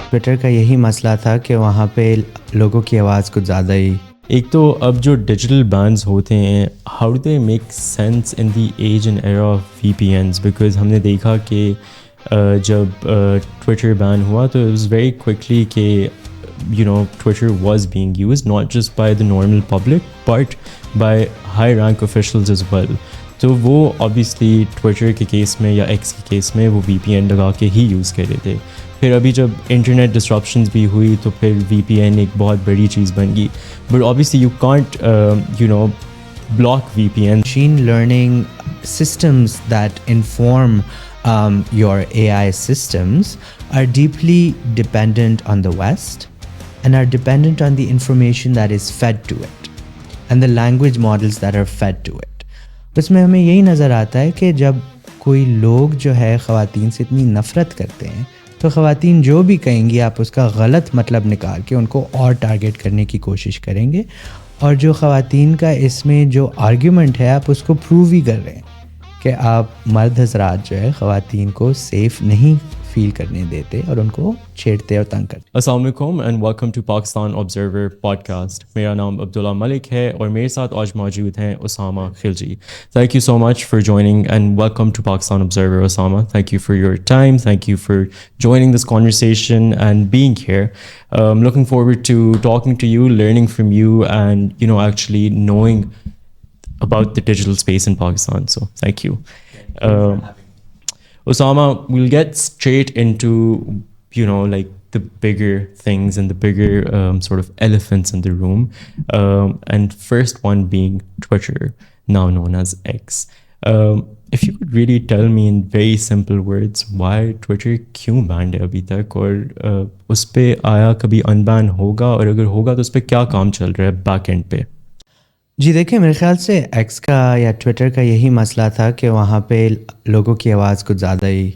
Twitter کا یہی مسئلہ تھا کہ وہاں پہ لوگوں کی آواز کچھ زیادہ ہی ایک تو اب جو ڈیجیٹل بینز ہوتے ہیں how do they make sense in the age and era of V P Ns, because ہم نے دیکھا کہ جب ٹویٹر بین ہوا تو اٹ واز ویری کوئکلی کہ Twitter was being used not just by the normal public but by high rank officials as well. تو وہ obviously Twitter کے کیس میں یا ایکس کے کیس میں وہ وی پی این لگا کے ہی یوز کر رہے تھے. پھر ابھی جب انٹرنیٹ ڈسرپشنز بھی ہوئی تو پھر وی پی این ایک بہت بڑی چیز بن گئی. But obviously you can't block VPN. machine learning systems that inform your AI systems are deeply dependent on the West and are dependent on the information that is fed to it and the language models that are fed to it. اس میں ہمیں یہی نظر آتا ہے کہ جب کوئی لوگ جو ہے خواتین سے اتنی نفرت کرتے ہیں تو خواتین جو بھی کہیں گی آپ اس کا غلط مطلب نکال کے ان کو اور ٹارگیٹ کرنے کی کوشش کریں گے، اور جو خواتین کا اس میں جو آرگیومنٹ ہے آپ اس کو پروو ہی کر رہے ہیں کہ آپ مرد حضرات جو ہے خواتین کو سیف نہیں فیل کرنے دیتے اور ان کو چھیڑتے اور تنگ کرتے. السلام علیکم and welcome to Pakistan observer podcast. میرا نام عبداللہ ملک ہے اور میرے ساتھ آج موجود ہیں Usama Khilji. Thank you so much for joining and welcome to Pakistan observer. Usama, thank you for your time, thank you for joining this conversation and being here. I'm looking forward to talking to you, learning from you and actually knowing about the digital space in Pakistan. So thank you. Osama, we'll get straight into, like the bigger things and the bigger sort of elephants in the room. And first one being Twitter, now known as X. If you could really tell me in very simple words why Twitter کیوں band ہے ابھی تک، اور اس پہ آیا کبھی انبین ہوگا، اور اگر ہوگا تو اس پہ کیا کام چل رہا ہے بیک اینڈ پہ؟ جی دیکھیں، میرے خیال سے ایکس کا یا ٹویٹر کا یہی مسئلہ تھا کہ وہاں پہ لوگوں کی آواز کچھ زیادہ ہی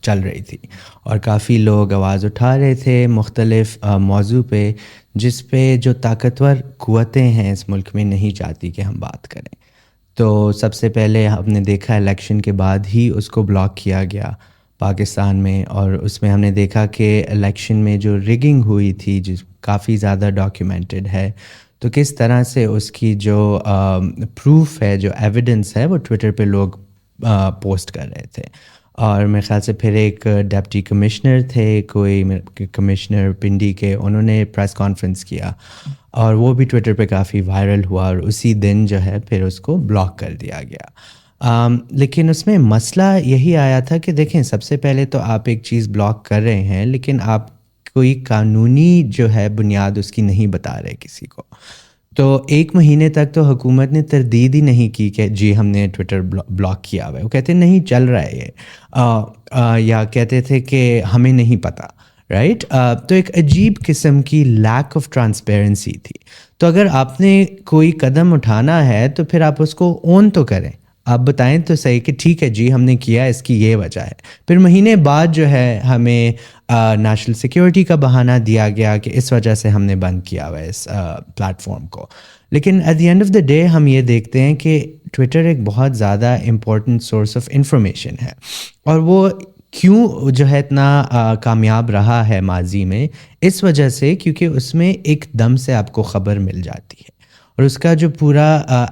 چل رہی تھی اور کافی لوگ آواز اٹھا رہے تھے مختلف موضوع پہ، جس پہ جو طاقتور قوتیں ہیں اس ملک میں نہیں چاہتی کہ ہم بات کریں. تو سب سے پہلے ہم نے دیکھا الیکشن کے بعد ہی اس کو بلاک کیا گیا پاکستان میں، اور اس میں ہم نے دیکھا کہ الیکشن میں جو ریگنگ ہوئی تھی جس کافی زیادہ ڈاکیومنٹڈ ہے، تو کس طرح سے اس کی جو پروف ہے، جو ایویڈنس ہے، وہ ٹویٹر پہ لوگ پوسٹ کر رہے تھے. اور میرے خیال سے پھر ایک ڈپٹی کمشنر تھے، کوئی کمشنر پنڈی کے، انہوں نے پریس کانفرنس کیا اور وہ بھی ٹویٹر پہ کافی وائرل ہوا، اور اسی دن جو ہے پھر اس کو بلاک کر دیا گیا. لیکن اس میں مسئلہ یہی آیا تھا کہ دیکھیں، سب سے پہلے تو آپ ایک چیز بلاک کر رہے ہیں لیکن آپ کوئی قانونی جو ہے بنیاد اس کی نہیں بتا رہے کسی کو. تو ایک مہینے تک تو حکومت نے تردید ہی نہیں کی کہ جی ہم نے ٹویٹر بلاک کیا ہوا ہے. وہ کہتے نہیں چل رہا ہے یہ، یا کہتے تھے کہ ہمیں نہیں پتہ، رائٹ. تو ایک عجیب قسم کی لیک آف ٹرانسپیرنسی تھی. تو اگر آپ نے کوئی قدم اٹھانا ہے تو پھر آپ اس کو اون تو کریں، آپ بتائیں تو صحیح کہ ٹھیک ہے جی ہم نے کیا، اس کی یہ وجہ ہے. پھر مہینے بعد جو ہے ہمیں نیشنل سیکیورٹی کا بہانہ دیا گیا کہ اس وجہ سے ہم نے بند کیا ہوا ہے اس پلیٹ فارم کو. لیکن at the end of the day ہم یہ دیکھتے ہیں کہ ٹویٹر ایک بہت زیادہ امپورٹنٹ سورس آف انفارمیشن ہے، اور وہ کیوں جو ہے اتنا کامیاب رہا ہے ماضی میں، اس وجہ سے کیونکہ اس میں ایک دم سے آپ کو خبر مل جاتی ہے، اور اس کا جو پورا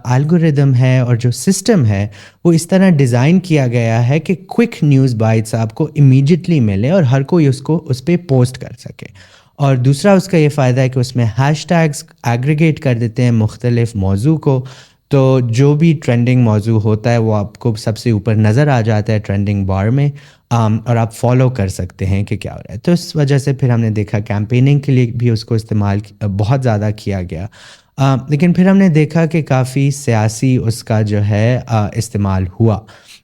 الگوریدم ہے اور جو سسٹم ہے وہ اس طرح ڈیزائن کیا گیا ہے کہ کوئک نیوز بائٹس آپ کو امیجیٹلی ملے اور ہر کوئی اس پہ پوسٹ کر سکے. اور دوسرا اس کا یہ فائدہ ہے کہ اس میں ہیش ٹیگز ایگریگیٹ کر دیتے ہیں مختلف موضوع کو، تو جو بھی ٹرینڈنگ موضوع ہوتا ہے وہ آپ کو سب سے اوپر نظر آ جاتا ہے ٹرینڈنگ بار میں، اور آپ فالو کر سکتے ہیں کہ کیا ہو رہا ہے. تو اس وجہ سے پھر ہم نے دیکھا کیمپیننگ کے لیے بھی اس کو استعمال بہت زیادہ کیا گیا. لیکن پھر ہم نے دیکھا کہ کافی سیاسی اس کا جو ہے استعمال ہوا،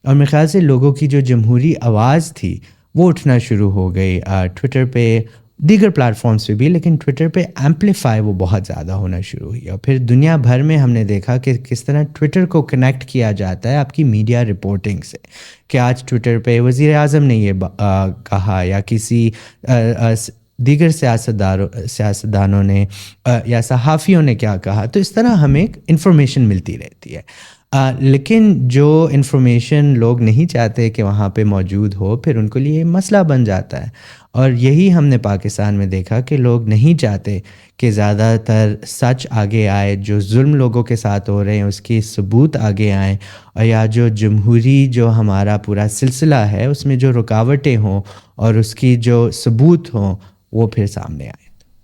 اور میرے خیال سے لوگوں کی جو جمہوری آواز تھی وہ اٹھنا شروع ہو گئی ٹویٹر پہ، دیگر پلیٹ فارمز پہ بھی، لیکن ٹویٹر پہ ایمپلیفائی وہ بہت زیادہ ہونا شروع ہوئی. اور پھر دنیا بھر میں ہم نے دیکھا کہ کس طرح ٹویٹر کو کنیکٹ کیا جاتا ہے آپ کی میڈیا رپورٹنگ سے، کہ آج ٹویٹر پہ وزیر اعظم نے یہ کہا، یا کسی دیگر سیاستدانوں نے یا صحافیوں نے کیا کہا. تو اس طرح ہمیں انفارمیشن ملتی رہتی ہے. لیکن جو انفارمیشن لوگ نہیں چاہتے کہ وہاں پہ موجود ہو، پھر ان کے لیے مسئلہ بن جاتا ہے. اور یہی ہم نے پاکستان میں دیکھا کہ لوگ نہیں چاہتے کہ زیادہ تر سچ آگے آئے، جو ظلم لوگوں کے ساتھ ہو رہے ہیں اس کی ثبوت آگے آئیں، اور یا جو جمہوری جو ہمارا پورا سلسلہ ہے اس میں جو رکاوٹیں ہوں اور اس کی جو ثبوت ہوں وہ پھر سامنے آئیں.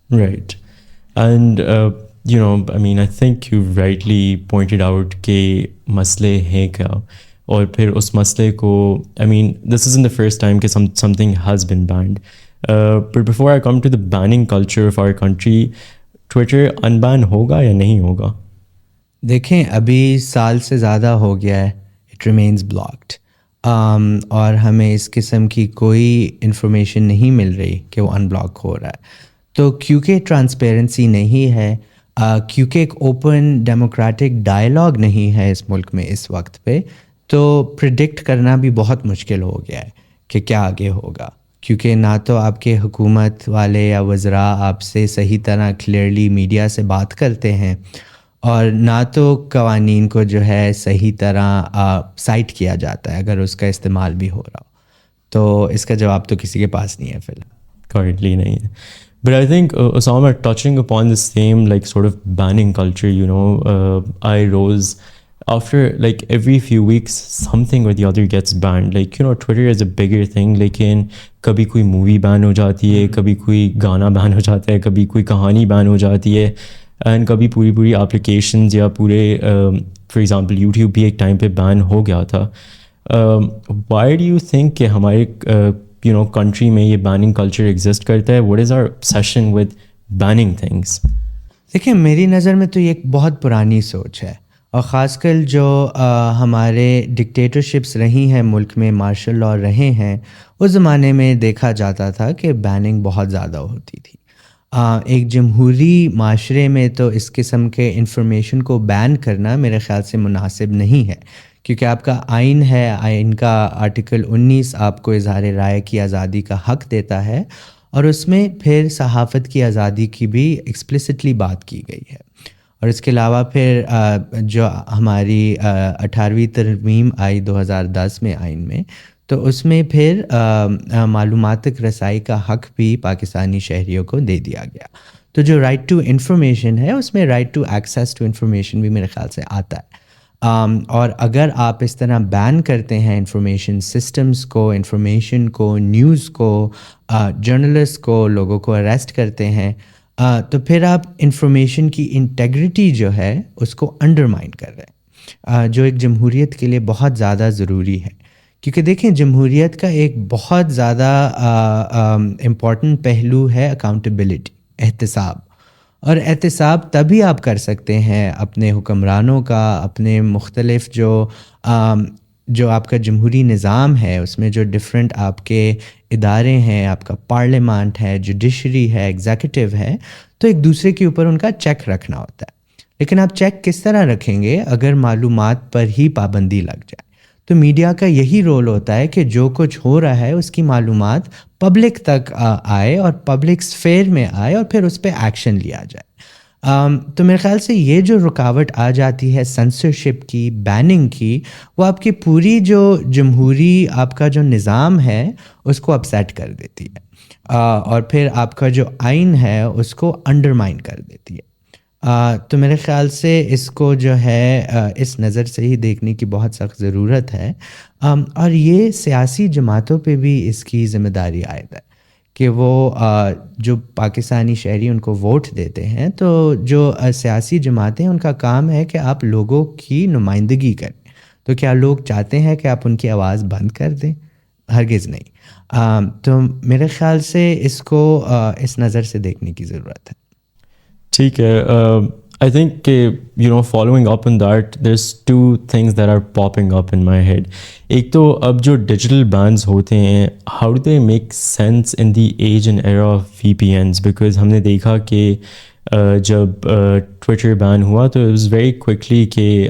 Right. And, I mean, I think you rightly pointed out کہ مسئلے ہیں کیا، اور پھر اس مسئلے کو I mean, this isn't the first time کہ something has been banned. But before I come to the banning culture of our country, Twitter unban ہوگا یا نہیں ہوگا؟ دیکھیں ابھی سال سے زیادہ ہو گیا ہے، اٹ ریمینز بلاکڈ، اور ہمیں اس قسم کی کوئی انفارمیشن نہیں مل رہی کہ وہ ان بلاک ہو رہا ہے. تو کیونکہ ٹرانسپیرنسی نہیں ہے، کیونکہ ایک اوپن ڈیموکریٹک ڈائلاگ نہیں ہے اس ملک میں اس وقت پہ، تو پریڈکٹ کرنا بھی بہت مشکل ہو گیا ہے کہ کیا آگے ہوگا. کیونکہ نہ تو آپ کے حکومت والے یا وزراء آپ سے صحیح طرح کلیئرلی میڈیا سے بات کرتے ہیں، اور نہ تو قوانین کو جو ہے صحیح طرح سائٹ کیا جاتا ہے اگر اس کا استعمال بھی ہو رہا ہو. تو اس کا جواب تو کسی کے پاس نہیں ہے فی الحال. Currently نہیں ہے. But I think, Osama, touching upon the same like sort of banning culture, I rose after like every few weeks something or the other gets banned. Like, Twitter is a bigger thing, لیکن کبھی کوئی movie بین ہو جاتی ہے، کبھی کوئی گانا بین ہو جاتا ہے، کبھی کوئی کہانی بین ہو جاتی ہے، اینڈ کبھی پوری اپلیکیشنز یا پورے فار ایگزامپل یوٹیوب بھی ایک ٹائم پہ بین ہو گیا تھا. وائی ڈو یو تھنک کہ ہمارے کنٹری میں یہ بیننگ کلچر ایگزسٹ کرتا ہے؟ What is our obsession with banning things؟ دیکھیں میری نظر میں تو یہ ایک بہت پرانی سوچ ہے، اور خاص کر جو ہمارے ڈکٹیٹرشپس رہی ہیں ملک میں، مارشل لاء رہے ہیں، اس زمانے میں دیکھا جاتا تھا کہ بیننگ بہت زیادہ ہوتی تھی. ایک جمہوری معاشرے میں تو اس قسم کے انفارمیشن کو بین کرنا میرے خیال سے مناسب نہیں ہے، کیونکہ آپ کا آئین ہے، آئین کا آرٹیکل 19 آپ کو اظہار رائے کی آزادی کا حق دیتا ہے، اور اس میں پھر صحافت کی آزادی کی بھی ایکسپلسٹلی بات کی گئی ہے. اور اس کے علاوہ پھر جو ہماری 18ویں ترمیم آئی 2010 میں آئین میں، تو اس میں پھر معلومات تک رسائی کا حق بھی پاکستانی شہریوں کو دے دیا گیا. تو جو رائٹ ٹو انفارمیشن ہے اس میں right to access to information بھی میرے خیال سے آتا ہے. اور اگر آپ اس طرح بین کرتے ہیں انفارمیشن سسٹمز کو، انفارمیشن کو، نیوز کو، جرنلسٹ کو، لوگوں کو اریسٹ کرتے ہیں، تو پھر آپ انفارمیشن کی انٹیگریٹی جو ہے اس کو انڈرمائن کر رہے ہیں، جو ایک جمہوریت کے لیے بہت زیادہ ضروری ہے. کیونکہ دیکھیں جمہوریت کا ایک بہت زیادہ امپورٹنٹ پہلو ہے اکاؤنٹیبلٹی، احتساب. اور احتساب تبھی آپ کر سکتے ہیں اپنے حکمرانوں کا، اپنے مختلف جو آپ کا جمہوری نظام ہے اس میں جو ڈفرینٹ آپ کے ادارے ہیں، آپ کا پارلیمنٹ ہے، جوڈیشری ہے، ایگزیکٹو ہے، تو ایک دوسرے کے اوپر ان کا چیک رکھنا ہوتا ہے. لیکن آپ چیک کس طرح رکھیں گے اگر معلومات پر ہی پابندی لگ جائے؟ تو میڈیا کا یہی رول ہوتا ہے کہ جو کچھ ہو رہا ہے اس کی معلومات پبلک تک آئے اور پبلک اسفیئر میں آئے اور پھر اس پہ ایکشن لیا جائے. تو میرے خیال سے یہ جو رکاوٹ آ جاتی ہے سنسرشپ کی، بیننگ کی، وہ آپ کی پوری جو جمہوری آپ کا جو نظام ہے اس کو اپسیٹ کر دیتی ہے، اور پھر آپ کا جو آئین ہے اس کو انڈرمائن کر دیتی ہے. تو میرے خیال سے اس کو جو ہے اس نظر سے ہی دیکھنے کی بہت سخت ضرورت ہے. اور یہ سیاسی جماعتوں پہ بھی اس کی ذمہ داری عائد ہے کہ وہ جو پاکستانی شہری ان کو ووٹ دیتے ہیں، تو جو سیاسی جماعتیں ان کا کام ہے کہ آپ لوگوں کی نمائندگی کریں. تو کیا لوگ چاہتے ہیں کہ آپ ان کی آواز بند کر دیں؟ ہرگز نہیں. تو میرے خیال سے اس کو اس نظر سے دیکھنے کی ضرورت ہے. ٹھیک ہے. آئی تھنک کہ following up on that there is 2 things that are popping up in my head. ایک تو اب جو ڈیجیٹل بینز ہوتے ہیں، how do they make sense in the age and era of VPNs؟ Because ہم نے دیکھا کہ جب ٹویٹر بین ہوا تو اٹ واز ویری کوئکلی کہ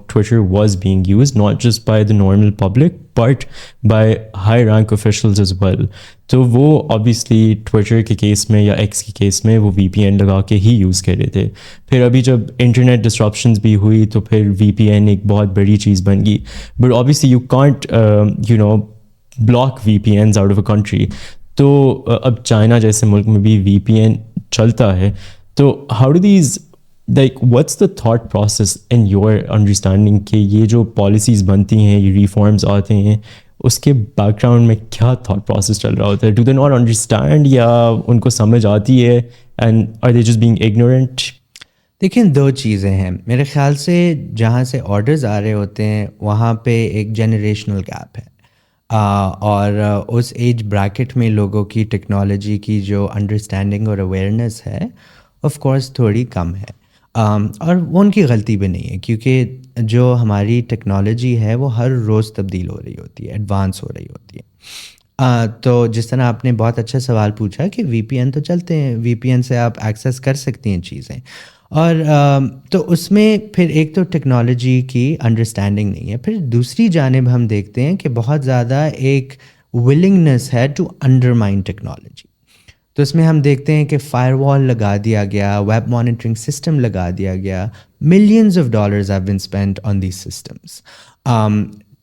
Twitter was being used, not just by the normal public, but by high rank officials as well. تو وہ obviously ٹویٹر کے کیس میں یا ایکس کے کیس میں وہ وی پی این لگا کے ہی یوز کر رہے تھے. پھر ابھی جب انٹرنیٹ ڈسرپشنز بھی ہوئی تو پھر وی پی این ایک بہت بڑی چیز بن گئی. But obviously you can't block V P Ns out of a country. تو اب چائنا جیسے ملک میں بھی وی پی این چلتا ہے. تو how do these what's the thought process in your understanding کہ یہ جو پالیسیز بنتی ہیں, یہ ریفارمز آتے ہیں, اس کے بیک گراؤنڈ میں کیا تھاٹ پروسیس چل رہا ہوتا ہے؟ ڈو دے ناٹ انڈرسٹینڈ یا ان کو سمجھ آتی ہے and are they just being ignorant? دیکھیں دو چیزیں ہیں میرے خیال سے. جہاں سے آرڈرز آ رہے ہوتے ہیں وہاں پہ ایک جنریشنل گیپ ہے, اور اس ایج بریکٹ میں لوگوں کی ٹیکنالوجی کی جو انڈرسٹینڈنگ اور اویئرنیس ہے آف کورس تھوڑی کم ہے. اور وہ ان کی غلطی بھی نہیں ہے, کیونکہ جو ہماری ٹیکنالوجی ہے وہ ہر روز تبدیل ہو رہی ہوتی ہے, ایڈوانس ہو رہی ہوتی ہے. تو جس طرح آپ نے بہت اچھا سوال پوچھا کہ وی پی این تو چلتے ہیں, وی پی این سے آپ ایکسیس کر سکتی ہیں چیزیں, اور تو اس میں پھر ایک تو ٹیکنالوجی کی انڈرسٹینڈنگ نہیں ہے. پھر دوسری جانب ہم دیکھتے ہیں کہ بہت زیادہ ایک ولنگنیس ہے ٹو انڈرمائن ٹیکنالوجی. تو اس میں ہم دیکھتے ہیں کہ فائر وال لگا دیا گیا, ویب مانیٹرنگ سسٹم لگا دیا گیا, millions of dollars have been spent on these systems.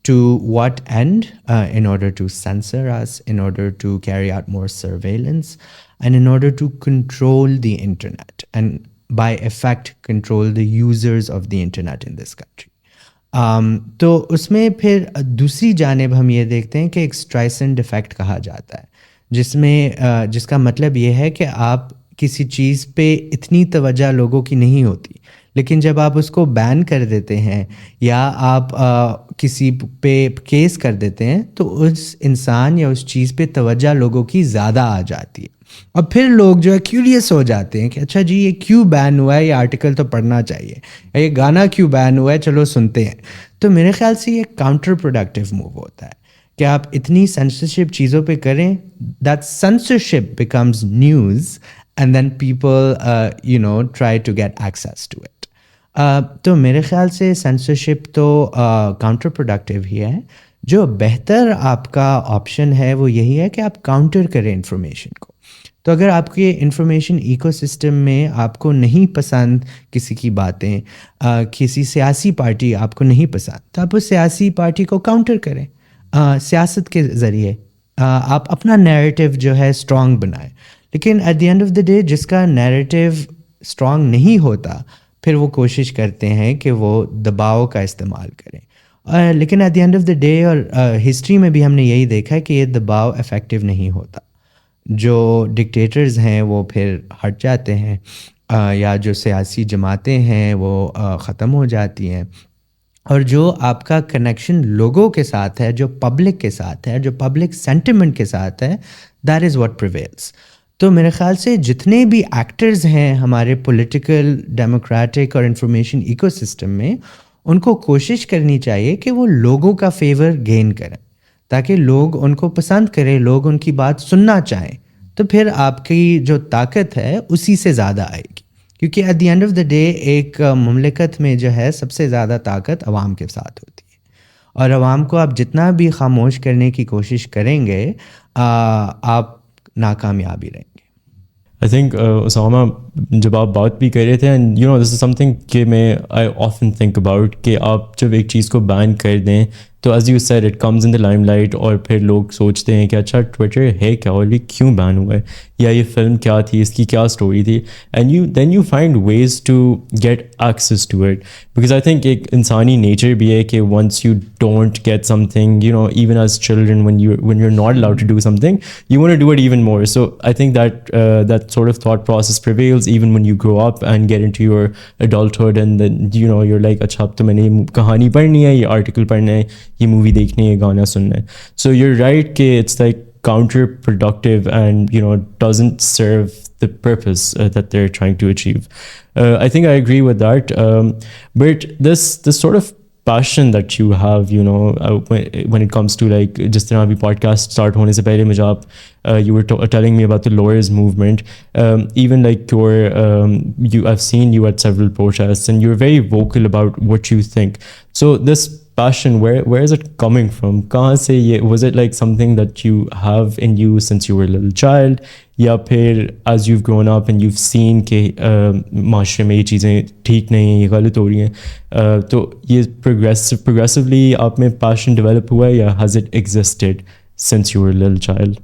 To what end? In order to censor us, in order to carry out more surveillance, and in order to control the internet, and by effect control the users of the internet in this country. تو اس میں پھر دوسری جانب ہم یہ دیکھتے ہیں کہ ایک اسٹرائسنڈ افیکٹ کہا جاتا ہے, جس کا مطلب یہ ہے کہ آپ کسی چیز پہ اتنی توجہ لوگوں کی نہیں ہوتی, لیکن جب آپ اس کو بین کر دیتے ہیں یا آپ کسی پہ کیس کر دیتے ہیں تو اس انسان یا اس چیز پہ توجہ لوگوں کی زیادہ آ جاتی ہے, اور پھر لوگ جو ہے کیوریس ہو جاتے ہیں کہ اچھا جی یہ کیوں بین ہوا ہے, یہ آرٹیکل تو پڑھنا چاہیے, یا یہ گانا کیوں بین ہوا ہے, چلو سنتے ہیں. تو میرے خیال سے یہ کاؤنٹر پروڈکٹیو موو ہوتا ہے کہ آپ اتنی سینسرشپ چیزوں پہ کریں, that censorship becomes news, and then people try to get access to it. تو میرے خیال سے سینسرشپ تو کاؤنٹر پروڈکٹیو ہی ہے. جو بہتر آپ کا آپشن ہے وہ یہی ہے کہ آپ کاؤنٹر کریں انفارمیشن کو. تو اگر آپ کے انفارمیشن ایکو سسٹم میں آپ کو نہیں پسند کسی کی باتیں, کسی سیاسی پارٹی آپ کو نہیں پسند, تو آپ اس سیاسی پارٹی کو کاؤنٹر کریں سیاست کے ذریعے. آپ اپنا نیریٹیو جو ہے اسٹرانگ بنائیں. لیکن at the end of the day جس کا نیریٹیو اسٹرانگ نہیں ہوتا پھر وہ کوشش کرتے ہیں کہ وہ دباؤ کا استعمال کریں. لیکن at the end of the day اور ہسٹری میں بھی ہم نے یہی دیکھا ہے کہ یہ دباؤ افیکٹو نہیں ہوتا. جو ڈکٹیٹرز ہیں وہ پھر ہٹ جاتے ہیں, یا جو سیاسی جماعتیں ہیں وہ ختم ہو جاتی ہیں, اور جو آپ کا کنیکشن لوگوں کے ساتھ ہے, جو پبلک کے ساتھ ہے, جو پبلک سینٹیمنٹ کے ساتھ ہے, دیٹ از واٹ پریویلز. تو میرے خیال سے جتنے بھی ایکٹرز ہیں ہمارے پولیٹیکل, ڈیموکریٹک اور انفارمیشن ایکو سسٹم میں, ان کو کوشش کرنی چاہیے کہ وہ لوگوں کا فیور گین کریں تاکہ لوگ ان کو پسند کریں, لوگ ان کی بات سننا چاہیں. تو پھر آپ کی جو طاقت ہے اسی سے زیادہ آئے گی, کیونکہ at the end of the day ایک مملکت میں جو ہے سب سے زیادہ طاقت عوام کے ساتھ ہوتی ہے, اور عوام کو آپ جتنا بھی خاموش کرنے کی کوشش کریں گے آپ ناکامیابی رہیں گے. آئی تھنک اسامہ جب آپ بات بھی کر رہے تھے, and this is some thing کہ میں آئی آفن تھنک اباؤٹ کہ آپ جب ایک چیز کو بین کر دیں تو as you said it comes in the Lime light, اور پھر لوگ سوچتے ہیں کہ اچھا ٹویٹر ہے کیا, اور یہ کیوں بین ہوا ہے, یا یہ فلم کیا تھی, اس کی کیا اسٹوری تھی, and then you find ways to get access to it. Because I think ایک انسانی نیچر بھی ہے کہ once you don't get something, even as children when you're not allowed to do something, you want to do it even more. So I think that sort of thought process prevails even when you grow up and get into your adulthood, and then you're like اچھا اب تو میں نے کہانی پڑھنی ہے, یہ article پڑھنا ہے, یہ مووی دیکھنی ہے, گانا سننا ہے. So you're right کہ it's like counterproductive and doesn't serve the purpose that they're trying to achieve. I think I agree with that. But this sort of passion that you have, you know, when it comes to like جس طرح ابھی podcast start ہونے سے پہلے مجھے آپ you were telling me about the lawyers movement, even like I've seen you at several protests and you're very vocal about what you think. So this passion, where is it coming from? کہاں سے یہ, was it like something that you have in you since you were a little child, یا پھر as you've grown up and you've seen کہ معاشرے میں یہ چیزیں ٹھیک نہیں ہیں, یہ غلط ہو رہی ہیں, تو یہ progressively آپ میں passion develop ہوا ہے, یا has it existed since you were a little child?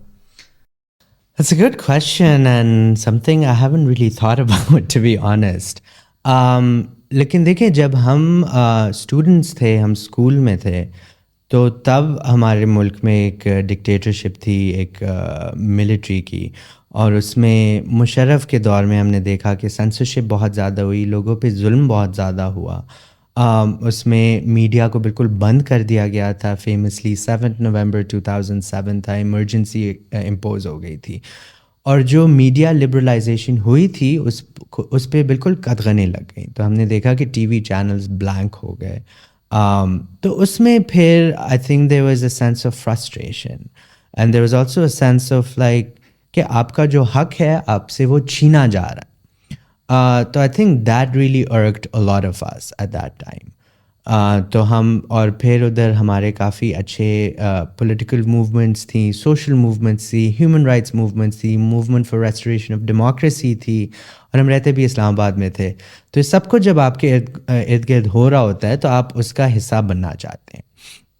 That's a good question and something I haven't really thought about, to be honest. لیکن دیکھیں, جب ہم اسٹوڈنٹس تھے, ہم اسکول میں تھے, تو تب ہمارے ملک میں ایک ڈکٹیٹرشپ تھی, ایک ملٹری کی, اور اس میں مشرف کے دور میں ہم نے دیکھا کہ سینسرشپ بہت زیادہ ہوئی, لوگوں پہ ظلم بہت زیادہ ہوا. اس میں میڈیا کو بالکل بند کر دیا گیا تھا. فیمسلی 7 نومبر 2007 تھا, ایمرجنسی امپوز ہو گئی تھی, اور جو میڈیا لبرلائزیشن ہوئی تھی اس پہ بالکل قدغنیں لگ گئیں. تو ہم نے دیکھا کہ ٹی وی چینلز بلینک ہو گئے. تو اس میں پھر I think there was a sense of frustration and there was also a sense of like کہ آپ کا جو حق ہے آپ سے وہ چھینا جا رہا ہے. تو I think that really irked a lot of us at that time. تو ہم, اور پھر ادھر ہمارے کافی اچھے پولیٹیکل موومنٹس تھیں, سوشل موومنٹس تھی, ہیومن رائٹس موومنٹس تھی, movement for restoration of democracy تھی, اور ہم رہتے بھی اسلام آباد میں تھے. تو یہ سب کچھ جب آپ کے ارد گرد ہو رہا ہوتا ہے تو آپ اس کا حصہ بننا چاہتے ہیں.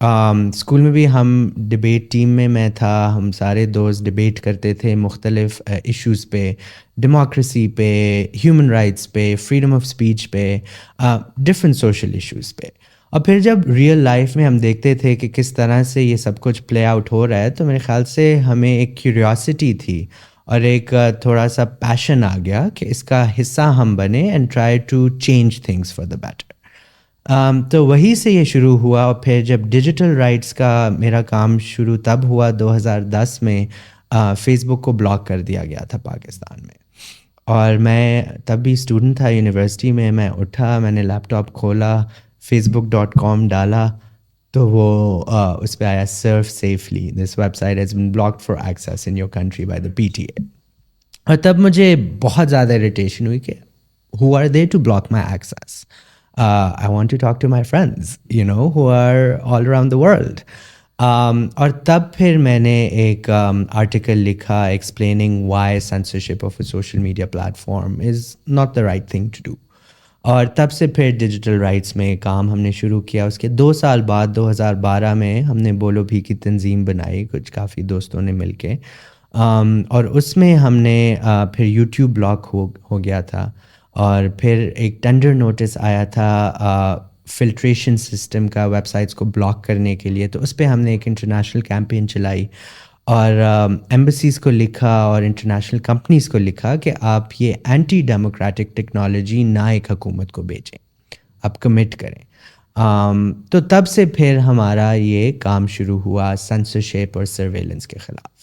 اسکول میں بھی ہم ڈبیٹ ٹیم میں میں تھا, ہم سارے دوست ڈبیٹ کرتے تھے مختلف ایشوز پہ, ڈیموکریسی پہ, ہیومن رائٹس پہ, فریڈم آف اسپیچ پہ, ڈفرینٹ سوشل ایشوز پہ. اور پھر جب ریئل لائف میں ہم دیکھتے تھے کہ کس طرح سے یہ سب کچھ پلے آؤٹ ہو رہا ہے, تو میرے خیال سے ہمیں ایک کیوریاسٹی تھی اور ایک تھوڑا سا پیشن آ گیا کہ اس کا حصہ ہم بنے and try to change things for the better. تو وہی سے یہ شروع ہوا. اور پھر جب ڈیجیٹل رائٹس کا میرا کام شروع تب ہوا 2010 میں, فیس بک کو بلاک کر دیا گیا تھا پاکستان میں, اور میں تب بھی اسٹوڈنٹ تھا یونیورسٹی میں. میں اٹھا, میں نے لیپ ٹاپ کھولا, facebook.com ڈالا, تو وہ اس پہ آیا surf safely, this website has been blocked for access in your country by the PTA. اور تب مجھے بہت زیادہ اریٹیشن ہوئی کہ who are they to block my access? I want to talk to my friends, you know, who are all around the world. اور تب پھر میں نے ایک آرٹیکل لکھا explaining why censorship of a social media platform is not the right thing to do. اور تب سے پھر ڈیجیٹل رائٹس میں کام ہم نے شروع کیا. اس کے 2 سال بعد 2012 میں ہم نے بولو بھی کی تنظیم بنائی, کچھ کافی دوستوں نے مل کے, اور اس میں ہم نے پھر یوٹیوب بلاک ہو گیا تھا. اور پھر ایک ٹینڈر نوٹس آیا تھا فلٹریشن سسٹم کا ویب سائٹس کو بلاک کرنے کے لیے, تو اس پہ ہم نے ایک انٹرنیشنل کیمپین چلائی اور ایمبیسیز کو لکھا اور انٹرنیشنل کمپنیز کو لکھا کہ آپ یہ اینٹی ڈیموکریٹک ٹیکنالوجی نہ ایک حکومت کو بیچیں, آپ کمٹ کریں. تو تب سے پھر ہمارا یہ کام شروع ہوا سینسرشپ اور سرویلنس کے خلاف.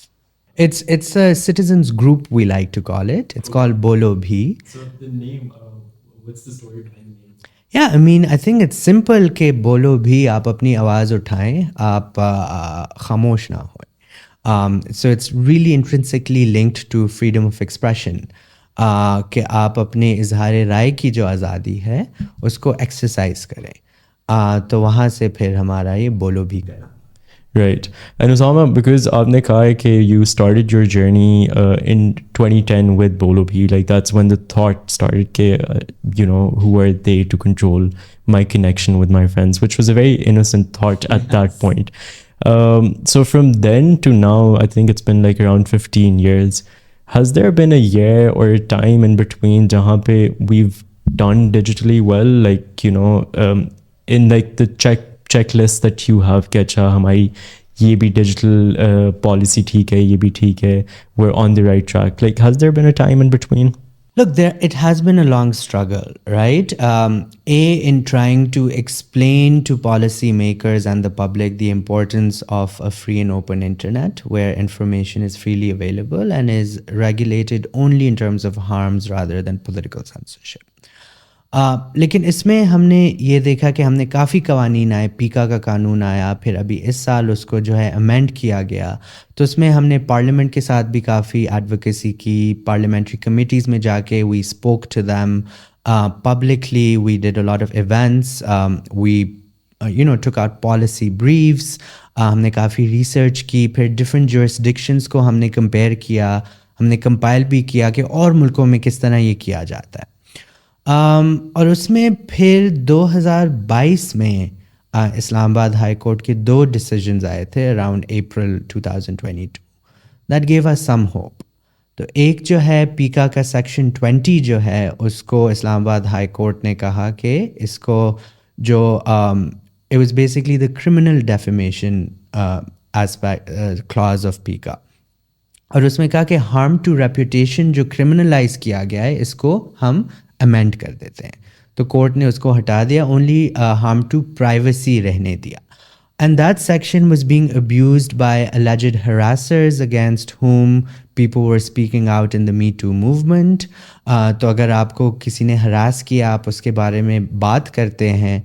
It's a citizens group, we like to call it. It's called Bolo Bhi. So the name, what's the story behind the name? Yeah, I mean, I think it's simple کہ بولو بھی, آپ اپنی آواز اٹھائیں, آپ خاموش نہ ہوئیں. So it's really intrinsically linked to freedom of expression. کہ آپ اپنے اظہار رائے کی جو آزادی ہے اس کو ایکسرسائز کریں. تو وہاں سے پھر ہمارا یہ بولو بھی گیا. Right. And Usama, because aapne kaha hai ki you started your journey in 2010 with Bolo Bhi, like that's when the thought started ki, you know, who are they to control my connection with my friends, which was a very innocent thought at that point. So from then to now, I think it's been like around 15 years. Has there been a year or a time in between jahan pe we've done digitally well, like, you know, in like the check list that you have کہ اچھا ہماری یہ بھی digital policy ٹھیک ہے, یہ بھی ٹھیک ہے, we're on the right track? Like, has there been a time in between? Look, it has been a long struggle, right? In trying to explain to policymakers and the public the importance of a free and open internet where information is freely available and is regulated only in terms of harms rather than political censorship. لیکن اس میں ہم نے یہ دیکھا کہ ہم نے کافی قوانین آئے، پیکا کا قانون آیا، پھر ابھی اس سال اس کو جو ہے امینڈ کیا گیا، تو اس میں ہم نے پارلیمنٹ کے ساتھ بھی کافی ایڈوکیسی کی، پارلیمنٹری کمیٹیز میں جا کے we spoke to them publicly, we did a lot of events, we took out policy briefs, ہم نے کافی ریسرچ کی، پھر ڈفرینٹ جورسڈکشنز کو ہم نے کمپیئر کیا، ہم نے کمپائل بھی کیا کہ اور ملکوں میں کس طرح یہ کیا جاتا ہے. اور اس میں پھر 2022 میں اسلام آباد ہائی کورٹ کے 2 ڈیسیجنز آئے تھے around April 2022 that gave us some hope. تو ایک جو ہے پیکا کا سیکشن 20 جو ہے اس کو اسلام آباد ہائی کورٹ نے کہا کہ اس کو جو it was basically the criminal defamation clause of PECA, اور اس میں کہا کہ ہارم ٹو ریپوٹیشن جو کرمنلائز کیا گیا ہے اس کو ہم امینڈ کر دیتے ہیں. تو کورٹ نے اس کو ہٹا دیا، اونلی ہارم ٹو پرائیویسی رہنے دیا. And that section was being abused by alleged harassers against whom people were speaking out in the Me Too movement. تو اگر آپ کو کسی نے ہراس کیا، آپ اس کے بارے میں بات کرتے ہیں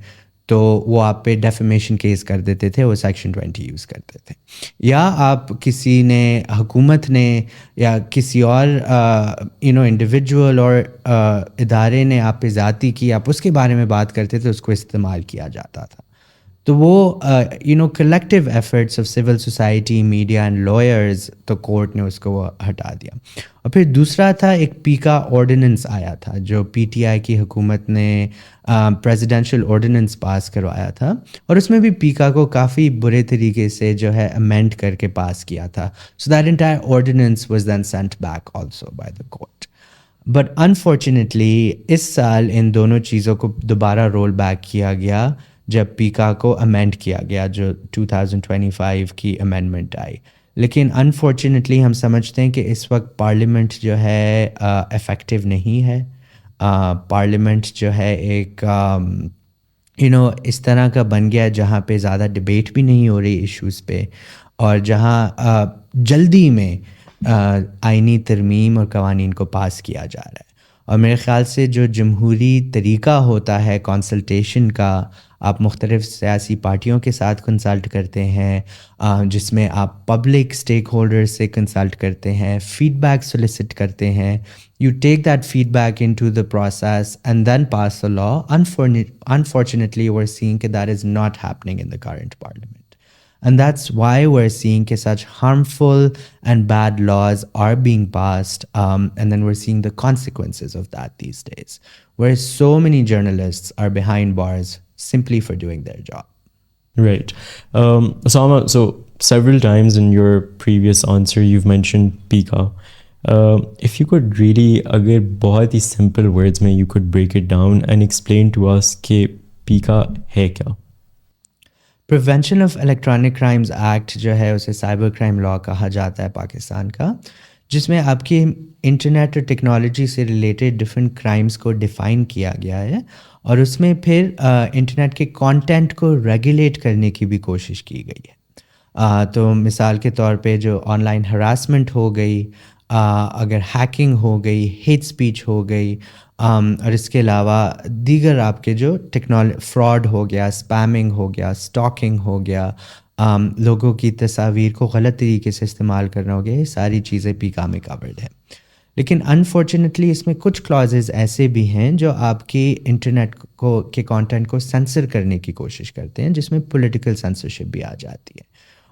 تو وہ آپ پہ ڈیفیمیشن کیس کر دیتے تھے، وہ سیکشن 20 یوز کرتے تھے. یا آپ کسی نے، حکومت نے یا کسی اور انڈیویجول اور ادارے نے آپ پہ ذاتی کی، آپ اس کے بارے میں بات کرتے تھے، اس کو استعمال کیا جاتا تھا. تو وہ collective efforts of civil society, media and lawyers, تو کورٹ نے اس کو وہ ہٹا دیا. اور پھر دوسرا تھا ایک پیکا آرڈیننس آیا تھا جو پی ٹی آئی کی حکومت نے پریزیڈینشیل آرڈیننس پاس کروایا تھا، اور اس میں بھی پیکا کو کافی برے طریقے سے جو ہے امینڈ کر کے پاس کیا تھا. So that entire ordinance was then sent back also by the court. But unfortunately اس سال ان دونوں چیزوں کو دوبارہ رول بیک کیا گیا جب پیکا کو امینڈ کیا گیا، جو 2025 کی امینڈمنٹ آئی. لیکن انفارچونیٹلی ہم سمجھتے ہیں کہ اس وقت پارلیمنٹ جو ہے افیکٹو نہیں ہے. پارلیمنٹ جو ہے ایک اس طرح کا بن گیا جہاں پہ زیادہ ڈبیٹ بھی نہیں ہو رہی ایشوز پہ، اور جہاں جلدی میں آئینی ترمیم اور قوانین کو پاس کیا جا رہا ہے. اور میرے خیال سے جو جمہوری طریقہ ہوتا ہے کنسلٹیشن کا، آپ مختلف سیاسی پارٹیوں کے ساتھ کنسلٹ کرتے ہیں، جس میں آپ پبلک اسٹیک ہولڈرز سے کنسلٹ کرتے ہیں، فیڈ بیک سولیسٹ کرتے ہیں، you take that feedback into the process and then pass a law. Unfortunately we're seeing that is not happening in the current parliament. And that's why we're seeing such harmful and bad laws are being passed, and then we're seeing the consequences of that these days, where so many journalists are behind bars simply for doing their job. Right. Osama, so several times in your previous answer you've mentioned PICA. If you could really, agar bahut hi simple words mein you could break it down and explain to us کہ PICA ہے کیا؟ Prevention of electronic crimes act جو ہے اسے cyber crime law کہا جاتا ہے پاکستان کا، جس میں آپ کی انٹرنیٹ اور ٹیکنالوجی سے ریلیٹڈ ڈفرینٹ کرائمز کو ڈیفائن کیا گیا ہے، اور اس میں پھر انٹرنیٹ کے کانٹینٹ کو ریگولیٹ کرنے کی بھی کوشش کی گئی ہے. تو مثال کے طور پہ جو آن لائن ہراسمنٹ ہو گئی، اگر ہیکنگ ہو گئی، ہیٹ اسپیچ ہو گئی، اور اس کے علاوہ دیگر آپ کے جو فراڈ ہو گیا، اسپیمنگ ہو گیا، اسٹاکنگ ہو گیا، لوگوں کی تصاویر کو غلط طریقے سے استعمال کرنا ہو گیا، یہ ساری چیزیں پیکا میں کورڈ ہیں. لیکن انفارچونیٹلی اس میں کچھ کلازز ایسے بھی ہیں جو آپ کی انٹرنیٹ کے کانٹینٹ کو سینسر کرنے کی کوشش کرتے ہیں، جس میں پولیٹیکل سینسرشپ بھی آ جاتی ہے.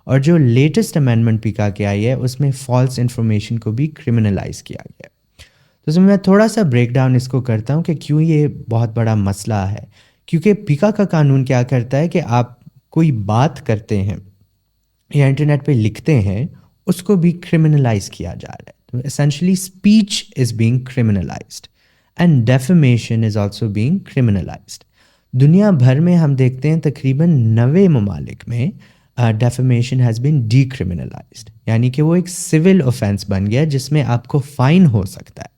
اور جو لیٹسٹ امینڈمنٹ پیکا کی آئی ہے اس میں فالس انفارمیشن کو بھی کرمنلائز کیا گیا. تو اس میں میں تھوڑا سا بریک ڈاؤن اس کو کرتا ہوں کہ کیوں یہ بہت بڑا مسئلہ ہے. کیونکہ پیکا کا قانون کیا کرتا ہے کہ آپ کوئی بات کرتے ہیں یا انٹرنیٹ پہ لکھتے ہیں، اس کو بھی کرمنلائز کیا جا رہا ہے. تو essentially speech is being criminalised and defamation is also being criminalised. دنیا بھر میں ہم دیکھتے ہیں تقریباً 90 ممالک میں ڈیفیمیشن ہیز بین ڈی کرمنلائزڈ، یعنی کہ وہ ایک سول اوفینس بن گیا جس میں آپ کو فائن ہو سکتا ہے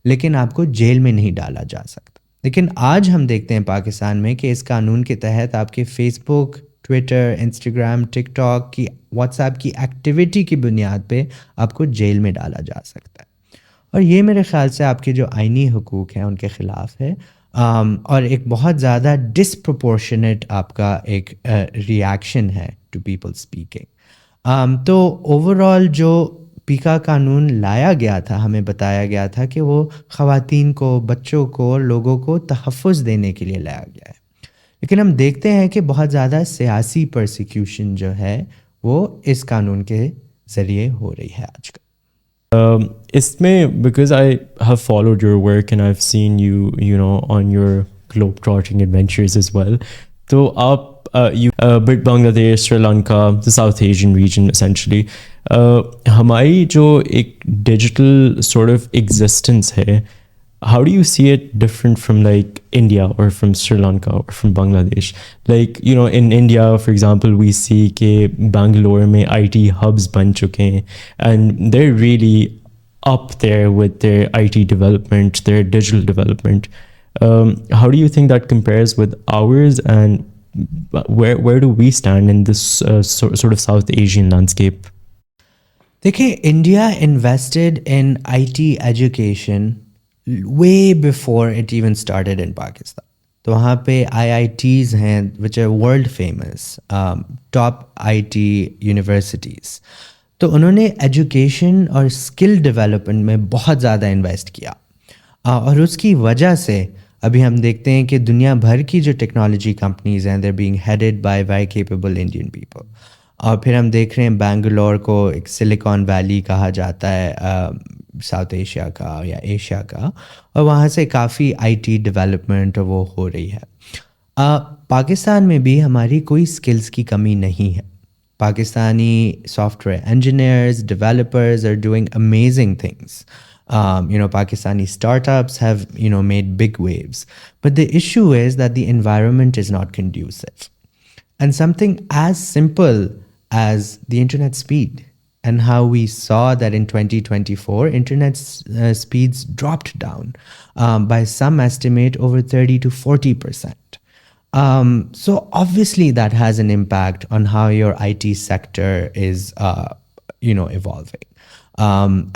لیکن آپ کو جیل میں نہیں ڈالا جا سکتا. لیکن آج ہم دیکھتے ہیں پاکستان میں کہ اس قانون کے تحت آپ کے فیس بک، ٹویٹر، انسٹاگرام، ٹک ٹاک کی، واٹس ایپ کی ایکٹیویٹی کی بنیاد پہ آپ کو جیل میں ڈالا جا سکتا ہے. اور یہ میرے خیال سے آپ کے جو آئینی حقوق ہیں ان کے خلاف ہے. اور ایک بہت زیادہ ڈسپروپورشنیٹ آپ کا ایک ریئیکشن ہے ٹو پیپل اسپیکنگ. تو اوور آل جو پیکا قانون لایا گیا تھا ہمیں بتایا گیا تھا کہ وہ خواتین کو بچوں کو اور لوگوں کو تحفظ دینے کے لیے لایا گیا ہے، لیکن ہم دیکھتے ہیں کہ بہت زیادہ سیاسی پرسیکیوشن جو ہے وہ اس قانون کے ذریعے ہو رہی ہے آج کل. اس میں because I have followed your work and I've seen you know on your globe trotting adventures as well. تو آپ but Bangladesh, Sri Lanka, the South Asian region essentially, ہماری جو ایک ڈیجیٹل sort of existence ہے, how do you see it different from like India or from Sri Lanka or from Bangladesh? Like, you know, in India, for example, we see کہ Bangalore میں IT hubs بن چکے ہیں and they're really up there with their IT development, their digital development. How do you think that compares with ours, and where do we stand in this sort of South Asian landscape? دیکھیں India invested in IT education way before it even started in Pakistan. تو وہاں پہ IITs ہیں which are world famous, top IT universities. تو انہوں نے education اور skill development میں بہت زیادہ انویسٹ کیا, اور اس کی وجہ سے ابھی ہم دیکھتے ہیں کہ دنیا بھر کی جو ٹیکنالوجی کمپنیز ہیں they are being headed by very capable Indian people. اور پھر ہم دیکھ رہے ہیں بینگلور کو ایک سلیکان ویلی کہا جاتا ہے ساؤتھ ایشیا کا یا ایشیا کا, اور وہاں سے کافی آئی ٹی ڈیولپمنٹ وہ ہو رہی ہے. پاکستان میں بھی ہماری کوئی اسکلس کی کمی نہیں ہے. Pakistani software engineers, developers are doing amazing things. Pakistani startups have, made big waves. But the issue is that the environment is not conducive. And something as simple as the internet speed, and how we saw that in 2024, internet speeds dropped down by some estimate over 30 to 40%. So obviously that has an impact on how your IT sector is, evolving.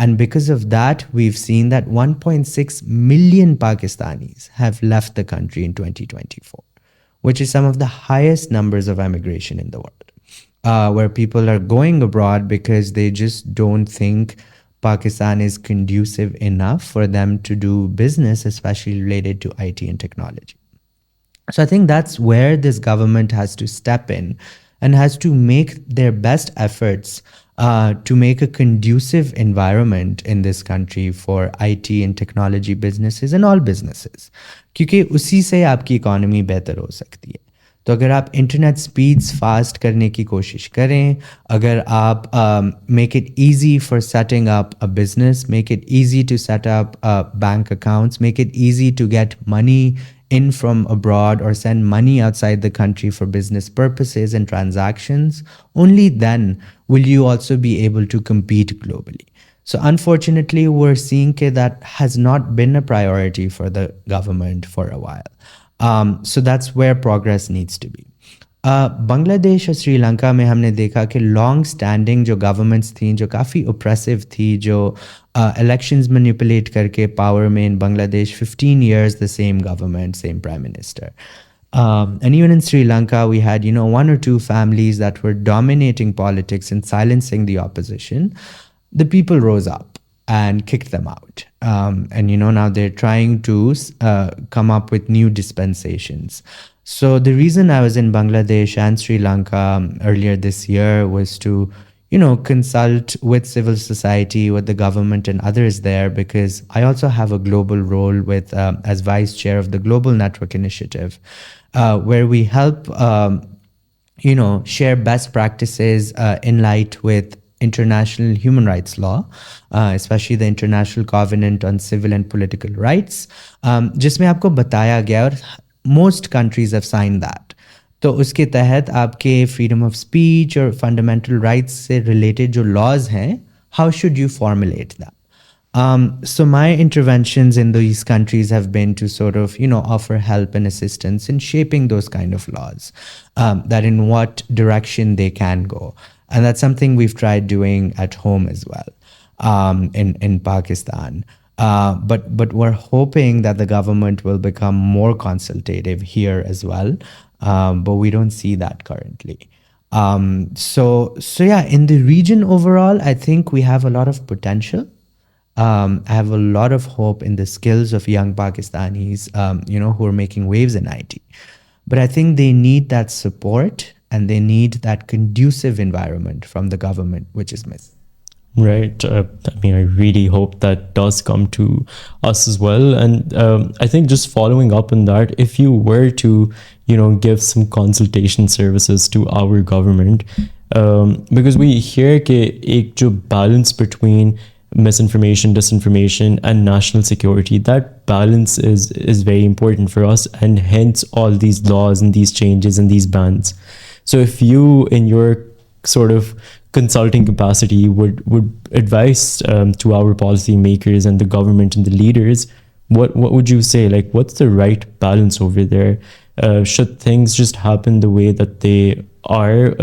And because of that, we've seen that 1.6 million Pakistanis have left the country in 2024, which is some of the highest numbers of emigration in the world, where people are going abroad because they just don't think Pakistan is conducive enough for them to do business, especially related to IT and technology. So I think that's where this government has to step in and has to make their best efforts to make a conducive environment in this country for IT and technology businesses and all businesses. کیونکہ اسی سے آپ کی economy بہتر ہو سکتی ہے. تو اگر آپ انٹرنیٹ سپیڈز فاسٹ کرنے کی کوشش کریں, اگر آپ make it easy for setting up a business, make it easy to set up bank accounts, make it easy to get money in from abroad or send money outside the country for business purposes and transactions, only then will you also be able to compete globally. So unfortunately, we're seeing that has not been a priority for the government for a while. So that's where progress needs to be. بنگلہ دیش اور سری لنکا میں ہم نے دیکھا کہ long standing جو governments تھیں جو کافی اوپریسو تھی, جو الیکشنز مینیپولیٹ کر کے پاور میں, ان بنگلہ دیش 15 years the same government, same prime minister. And even in Sri Lanka, we had, one or two families that were dominating politics and silencing the opposition. The people rose up and kicked them out. And, now they're trying to come up with new dispensations. So the reason I was in Bangladesh and Sri Lanka earlier this year was to, consult with civil society, with the government and others there, because I also have a global role with as vice chair of the Global Network Initiative, where we help, share best practices in light with international human rights law, especially the International Covenant on Civil and Political Rights, جس میں آپ کو بتایا گیا, اور most countries have signed that. تو اس کے تحت آپ کے فریڈم آف اسپیچ اور فنڈامنٹل رائٹس سے ریلیٹڈ جو لاز ہیں, how should you formulate them? So my interventions in these countries have been to sort of, offer help and assistance in shaping those kind of laws, that in what direction they can go. And that's something we've tried doing at home as well, in Pakistan. But we're hoping that the government will become more consultative here as well. But we don't see that currently. So yeah, in the region overall, I think we have a lot of potential. I have a lot of hope in the skills of young Pakistanis, who are making waves in IT. But I think they need that support and they need that conducive environment from the government, which is missing. Right. I mean, I really hope that does come to us as well. And I think just following up on that, if you were to, give some consultation services to our government, because we hear कि एक जो balance between misinformation, disinformation, and national security, that balance is very important for us, and hence all these laws and these changes and these bans. So if you, in your sort of consulting capacity, would advise to our policymakers and the government and the leaders, what would you say? Like, what's the right balance over there? Should things just happen the way that they are?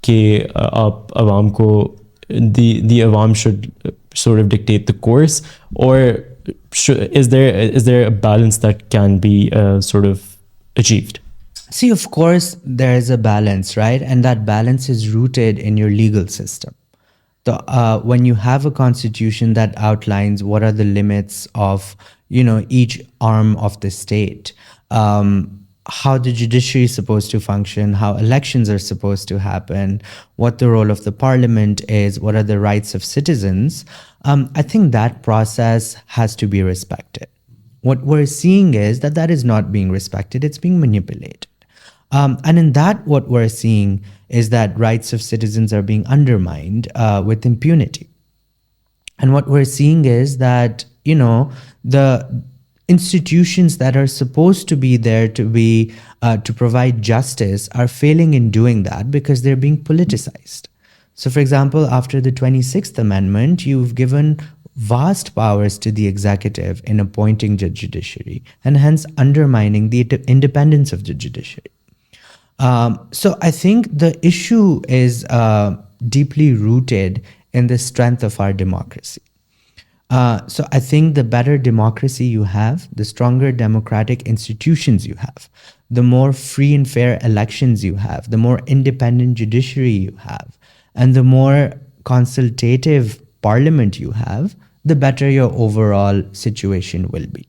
کہ آپ عوام کو the awam should sort of dictate the course, or is there a balance that can be sort of achieved? See, of course, there is a balance, right? And that balance is rooted in your legal system. When you have a constitution that outlines what are the limits of, each arm of the state, how the judiciary is supposed to function, how elections are supposed to happen, what the role of the parliament is, what are the rights of citizens, I think that process has to be respected. What we're seeing is that is not being respected, it's being manipulated. And in that, what we're seeing is that rights of citizens are being undermined with impunity. And what we're seeing is that, the institutions that are supposed to be there to provide justice are failing in doing that because they're being politicized. So, for example, after the 26th Amendment, you've given vast powers to the executive in appointing the judiciary and hence undermining the independence of the judiciary. So I think the issue is deeply rooted in the strength of our democracy. So I think the better democracy you have, the stronger democratic institutions you have, the more free and fair elections you have, the more independent judiciary you have, and the more consultative parliament you have, the better your overall situation will be,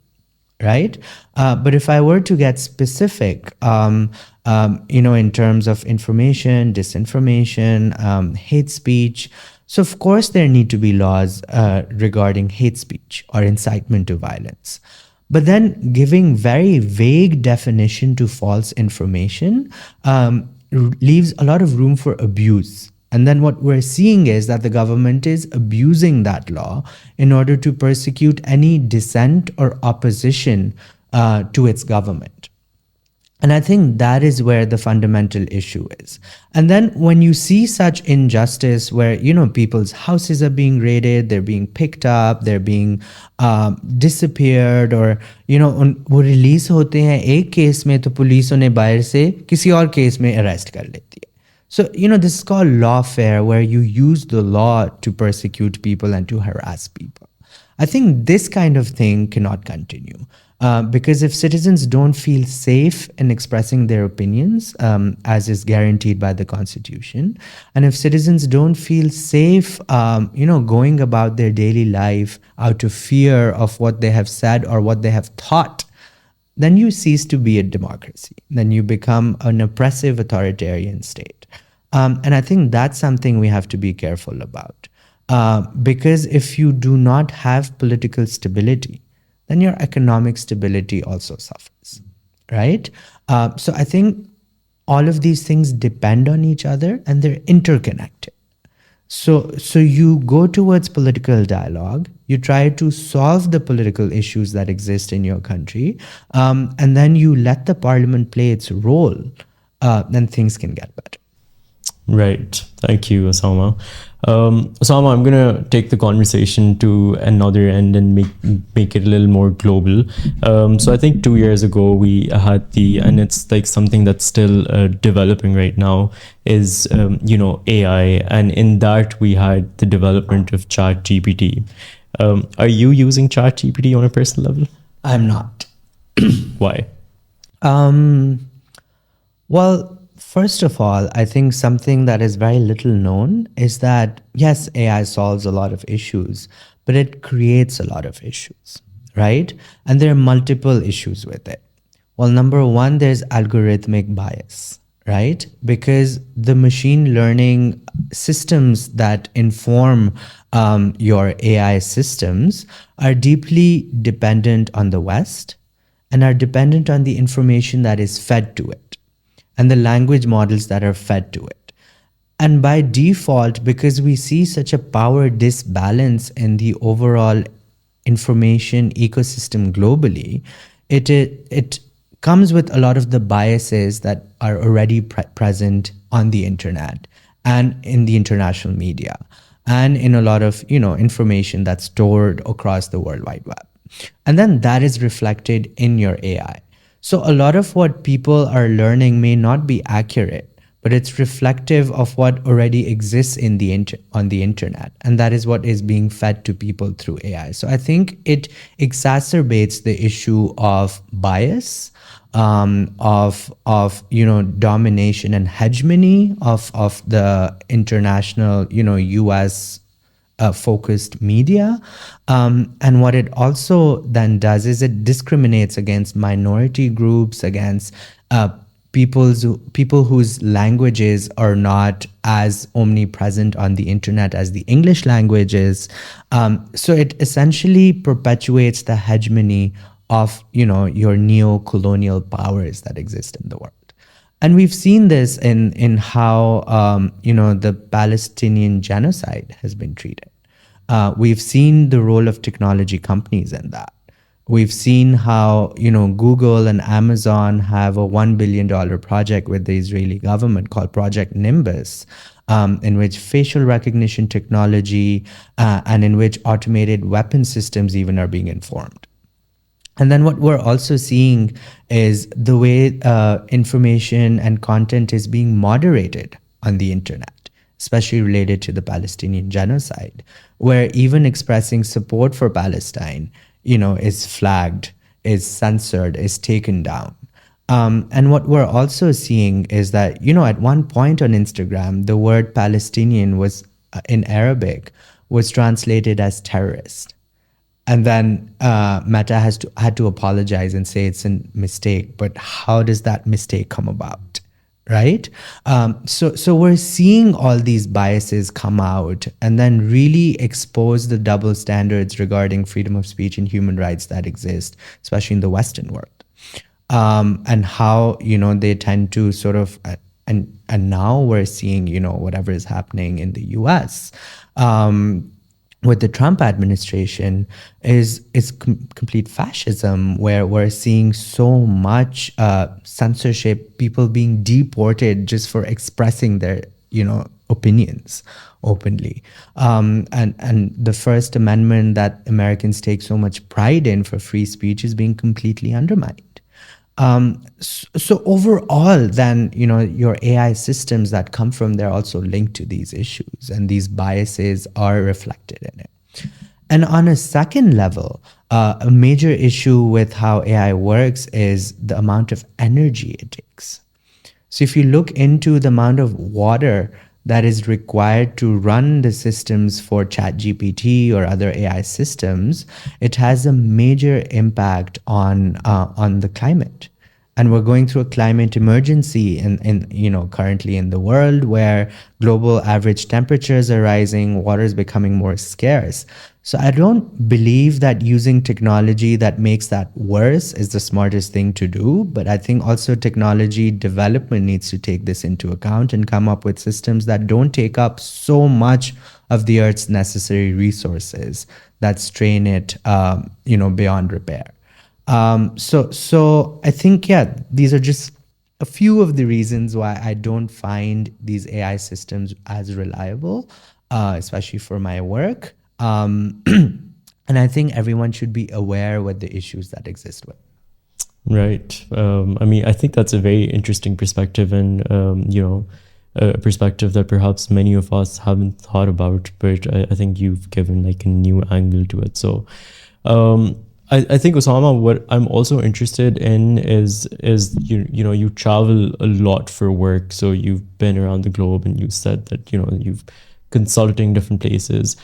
right? But if I were to get specific, in terms of information, disinformation, hate speech, so of course there need to be laws regarding hate speech or incitement to violence. But then giving very vague definition to false information leaves a lot of room for abuse. And then what we're seeing is that the government is abusing that law in order to persecute any dissent or opposition to its government. And I think that is where the fundamental issue is. And then when you see such injustice where, people's houses are being raided, they're being picked up, they're being disappeared, or, وہ release ہوتے ہیں ایک case میں تو police انہیں باہر سے کسی اور کیس میں اریسٹ کر لیتی ہے. So, this is called lawfare, where you use the law to persecute people and to harass people. I think this kind of thing cannot continue. Because if citizens don't feel safe in expressing their opinions, as is guaranteed by the Constitution, and if citizens don't feel safe, going about their daily life out of fear of what they have said or what they have thought, then you cease to be a democracy. Then you become an oppressive authoritarian state. And I think that's something we have to be careful about. Because if you do not have political stability, then your economic stability also suffers, right? So I think all of these things depend on each other and they're interconnected. So you go towards political dialogue, you try to solve the political issues that exist in your country, and then you let the parliament play its role, then things can get better. Right. Thank you, Osama. Osama, I'm gonna take the conversation to another end and make it a little more global. So I think 2 years ago we had and it's like something that's still developing right now is AI, and in that we had the development of Chat GPT. Are you using Chat GPT on a personal level? I'm not. Why? Well, first of all, I think something that is very little known is that, yes, AI solves a lot of issues, but it creates a lot of issues, right? And there are multiple issues with it. Well, number one, there's algorithmic bias, right? Because the machine learning systems that inform your AI systems are deeply dependent on the West and are dependent on the information that is fed to it and the language models that are fed to it. And by default, because we see such a power disbalance in the overall information ecosystem globally, it comes with a lot of the biases that are already present on the internet and in the international media and in a lot of information that's stored across the World Wide Web. And then that is reflected in your AI. So a lot of what people are learning may not be accurate, but it's reflective of what already exists in on the internet, and that is what is being fed to people through AI. So I think it exacerbates the issue of bias, of domination and hegemony of the international US focused media. And what it also then does is it discriminates against minority groups, against people whose languages are not as omnipresent on the internet as the English language is. So it essentially perpetuates the hegemony of your neo-colonial powers that exist in the world. And we've seen this in how the Palestinian genocide has been treated. We've seen the role of technology companies in that. We've seen how Google and Amazon have a $1 billion project with the Israeli government called Project Nimbus, in which facial recognition technology and in which automated weapon systems even are being informed. And then what we're also seeing is the way information and content is being moderated on the internet, especially related to the Palestinian genocide, where even expressing support for Palestine, is flagged, is censored, is taken down. And what we're also seeing is that, at one point on Instagram, the word Palestinian was in Arabic was translated as terrorist. And then Meta had to apologize and say it's a mistake. But how does that mistake come about, right? So we're seeing all these biases come out and then really expose the double standards regarding freedom of speech and human rights that exist, especially in the Western world, and how they tend to sort of and now we're seeing whatever is happening in the U.S. With the Trump administration is complete fascism, where we're seeing so much censorship, people being deported just for expressing their opinions openly, and the First Amendment that Americans take so much pride in for free speech is being completely undermined. So overall, then, your AI systems that come from there also linked to these issues, and these biases are reflected in it. And on a second level, a major issue with how AI works is the amount of energy it takes. So if you look into the amount of water that is required to run the systems for ChatGPT or other AI systems, it has a major impact on the climate. And we're going through a climate emergency in currently in the world, where global average temperatures are rising, water is becoming more scarce. So I don't believe that using technology that makes that worse is the smartest thing to do. But I think also technology development needs to take this into account and come up with systems that don't take up so much of the Earth's necessary resources that strain it, beyond repair. So I think, these are just a few of the reasons why I don't find these AI systems as reliable, especially for my work. And I think everyone should be aware with the issues that exist with. Right. I mean, I think that's a very interesting perspective, and a perspective that perhaps many of us haven't thought about. But I think you've given like a new angle to it. So, I think Osama, what I'm also interested in is you travel a lot for work. So you've been around the globe, and you said that you've consulting different places,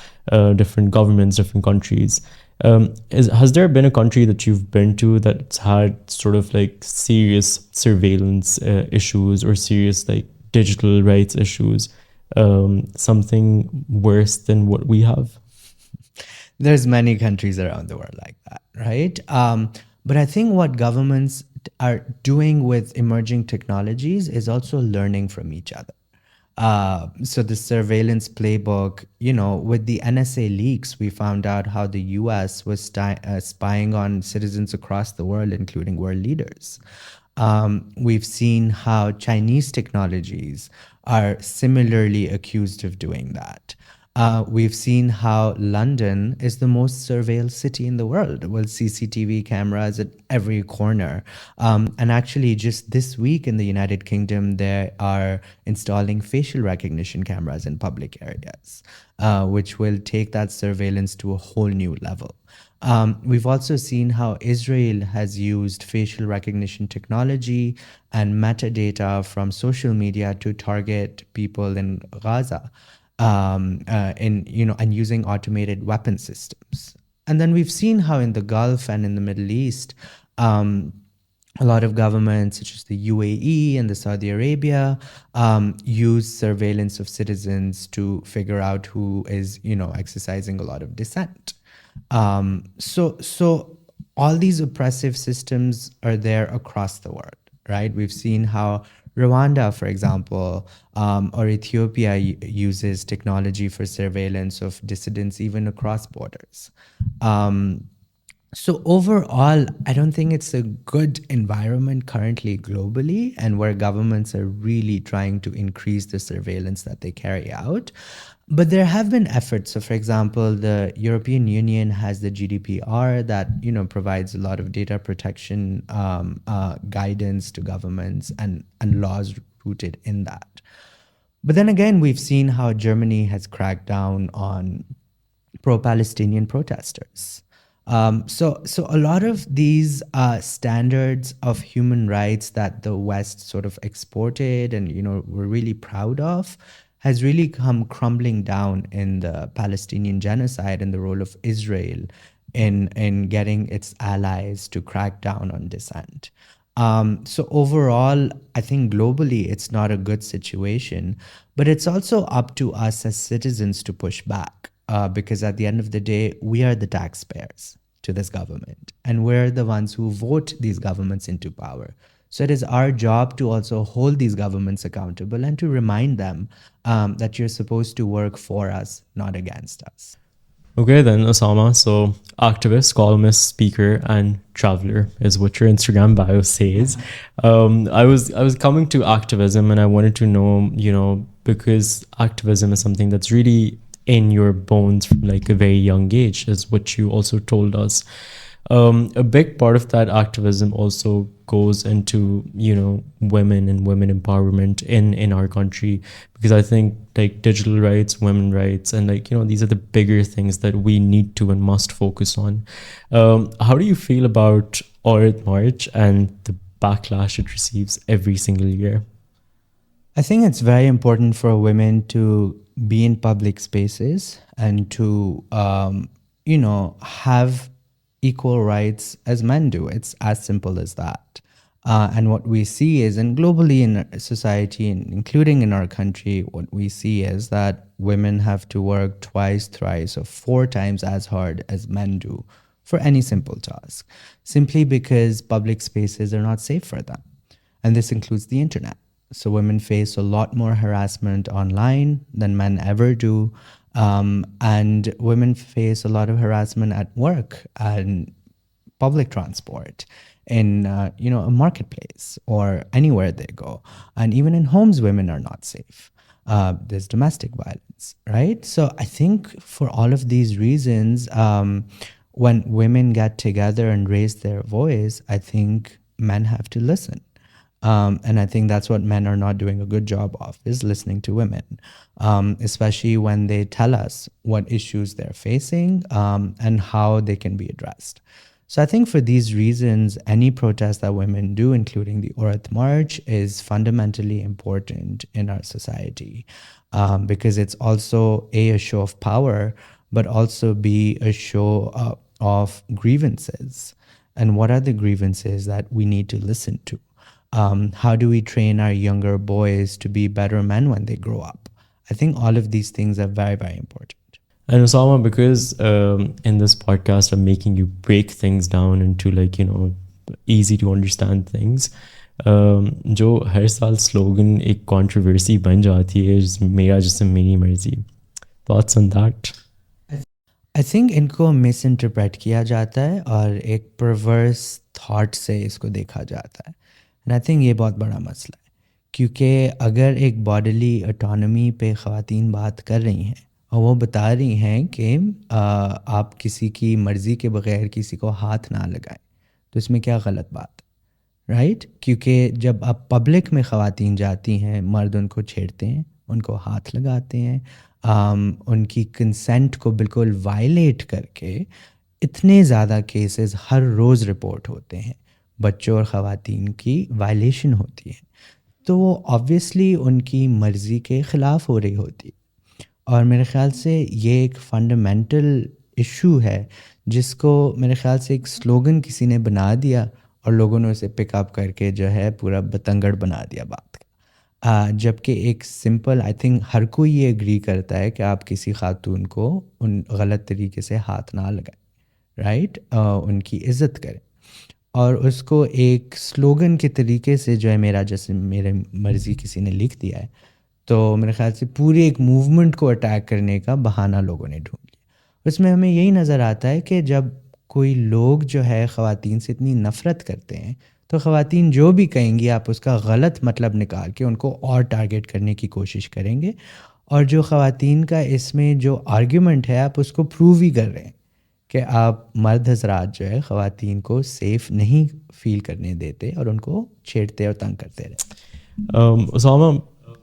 different governments, different countries. Has there been a country that you've been to that's had sort of like serious surveillance issues, or serious like digital rights issues, something worse than what we have? There's many countries around the world like that, right? But I think what governments are doing with emerging technologies is also learning from each other. So the surveillance playbook, with the NSA leaks, we found out how the US was spying on citizens across the world, including world leaders. We've seen how Chinese technologies are similarly accused of doing that. We've seen how London is the most surveilled city in the world with CCTV cameras at every corner. And actually, just this week in the United Kingdom, they are installing facial recognition cameras in public areas, which will take that surveillance to a whole new level. We've also seen how Israel has used facial recognition technology and metadata from social media to target people in Gaza, and using automated weapon systems. And then we've seen how in the Gulf and in the Middle East, a lot of governments, such as the UAE and the Saudi Arabia, use surveillance of citizens to figure out who is, exercising a lot of dissent. So all these oppressive systems are there across the world, right? We've seen how Rwanda, for example, or Ethiopia uses technology for surveillance of dissidents even across borders. So overall, I don't think it's a good environment currently globally, and where governments are really trying to increase the surveillance that they carry out. But there have been efforts. So, for example, the European Union has the GDPR that provides a lot of data protection guidance to governments and laws rooted in that. But then again, we've seen how Germany has cracked down on pro-Palestinian protesters. So a lot of these standards of human rights that the West sort of exported and were really proud of has really come crumbling down in the Palestinian genocide and the role of Israel in getting its allies to crack down on dissent. So overall, I think globally it's not a good situation, but it's also up to us as citizens to push back, because at the end of the day, we are the taxpayers to this government, and we're the ones who vote these governments into power. So it is our job to also hold these governments accountable and to remind them that you're supposed to work for us, not against us. Okay, then, Osama. So, activist, columnist, speaker, and traveler is what your Instagram bio says. I was coming to activism, and I wanted to know, because activism is something that's really in your bones from like a very young age, is what you also told us. A big part of that activism also goes into women and women empowerment in our country, because I think like digital rights, women rights, and these are the bigger things that we need to and must focus on. How do you feel about Aurat March and the backlash it receives every single year? I think it's very important for women to be in public spaces and to, have equal rights as men do. It's as simple as that. And what we see is, and globally in our society, and including in our country, what we see is that women have to work twice, thrice, or four times as hard as men do for any simple task, simply because public spaces are not safe for them. And this includes the internet. So women face a lot more harassment online than men ever do. And women face a lot of harassment at work. And public transport, in a marketplace, or anywhere they go. And even in homes, women are not safe. There's domestic violence, right? So I think for all of these reasons, when women get together and raise their voice, I think men have to listen. And I think that's what men are not doing a good job of, is listening to women, especially when they tell us what issues they're facing, and how they can be addressed. So I think for these reasons, any protest that women do, including the Aurat March, is fundamentally important in our society, because it's also a show of power, but also B, a show of grievances. And what are the grievances that we need to listen to? How do we train our younger boys to be better men when they grow up? I think all of these things are very, very important. And Osama, because in this podcast I'm making you break things down into easy to understand things, جو ہر سال slogan ایک controversy بن جاتی ہے، میرا جسم میری مرضی. Thoughts on that? I think in کو مس انٹرپریٹ کیا جاتا ہے اور ایک پرورس تھاٹ سے اس کو دیکھا جاتا ہے. اینڈ آئی تھنک یہ بہت بڑا مسئلہ ہے، کیونکہ اگر ایک باڈلی اٹانومی پہ خواتین بات کر رہی ہیں اور وہ بتا رہی ہیں کہ آپ کسی کی مرضی کے بغیر کسی کو ہاتھ نہ لگائیں، تو اس میں کیا غلط بات ہے؟ رائٹ؟ کیونکہ جب آپ پبلک میں خواتین جاتی ہیں، مرد ان کو چھیڑتے ہیں، ان کو ہاتھ لگاتے ہیں، ان کی کنسنٹ کو بالکل وائلیٹ کر کے اتنے زیادہ کیسز ہر روز رپورٹ ہوتے ہیں، بچوں اور خواتین کی وائلیشن ہوتی ہے، تو وہ آبویسلی ان کی مرضی کے خلاف ہو رہی ہوتی ہے. اور میرے خیال سے یہ ایک فنڈامنٹل ایشو ہے جس کو میرے خیال سے ایک سلوگن کسی نے بنا دیا اور لوگوں نے اسے پک اپ کر کے جو ہے پورا بتنگڑ بنا دیا بات کا. جبکہ ایک سمپل، آئی تھنک ہر کوئی یہ اگری کرتا ہے کہ آپ کسی خاتون کو ان غلط طریقے سے ہاتھ نہ لگائیں، رائٹ؟ ان کی عزت کریں. اور اس کو ایک سلوگن کے طریقے سے جو ہے میرا جسم میرے مرضی کسی نے لکھ دیا ہے، تو میرے خیال سے پورے ایک موومنٹ کو اٹیک کرنے کا بہانہ لوگوں نے ڈھونڈ لیا. اس میں ہمیں یہی نظر آتا ہے کہ جب کوئی لوگ جو ہے خواتین سے اتنی نفرت کرتے ہیں تو خواتین جو بھی کہیں گی آپ اس کا غلط مطلب نکال کے ان کو اور ٹارگیٹ کرنے کی کوشش کریں گے. اور جو خواتین کا اس میں جو آرگیومنٹ ہے آپ اس کو پروو ہی کر رہے ہیں کہ آپ مرد حضرات جو ہے خواتین کو سیف نہیں فیل کرنے دیتے اور ان کو چھیڑتے اور تنگ کرتے رہے. Usama,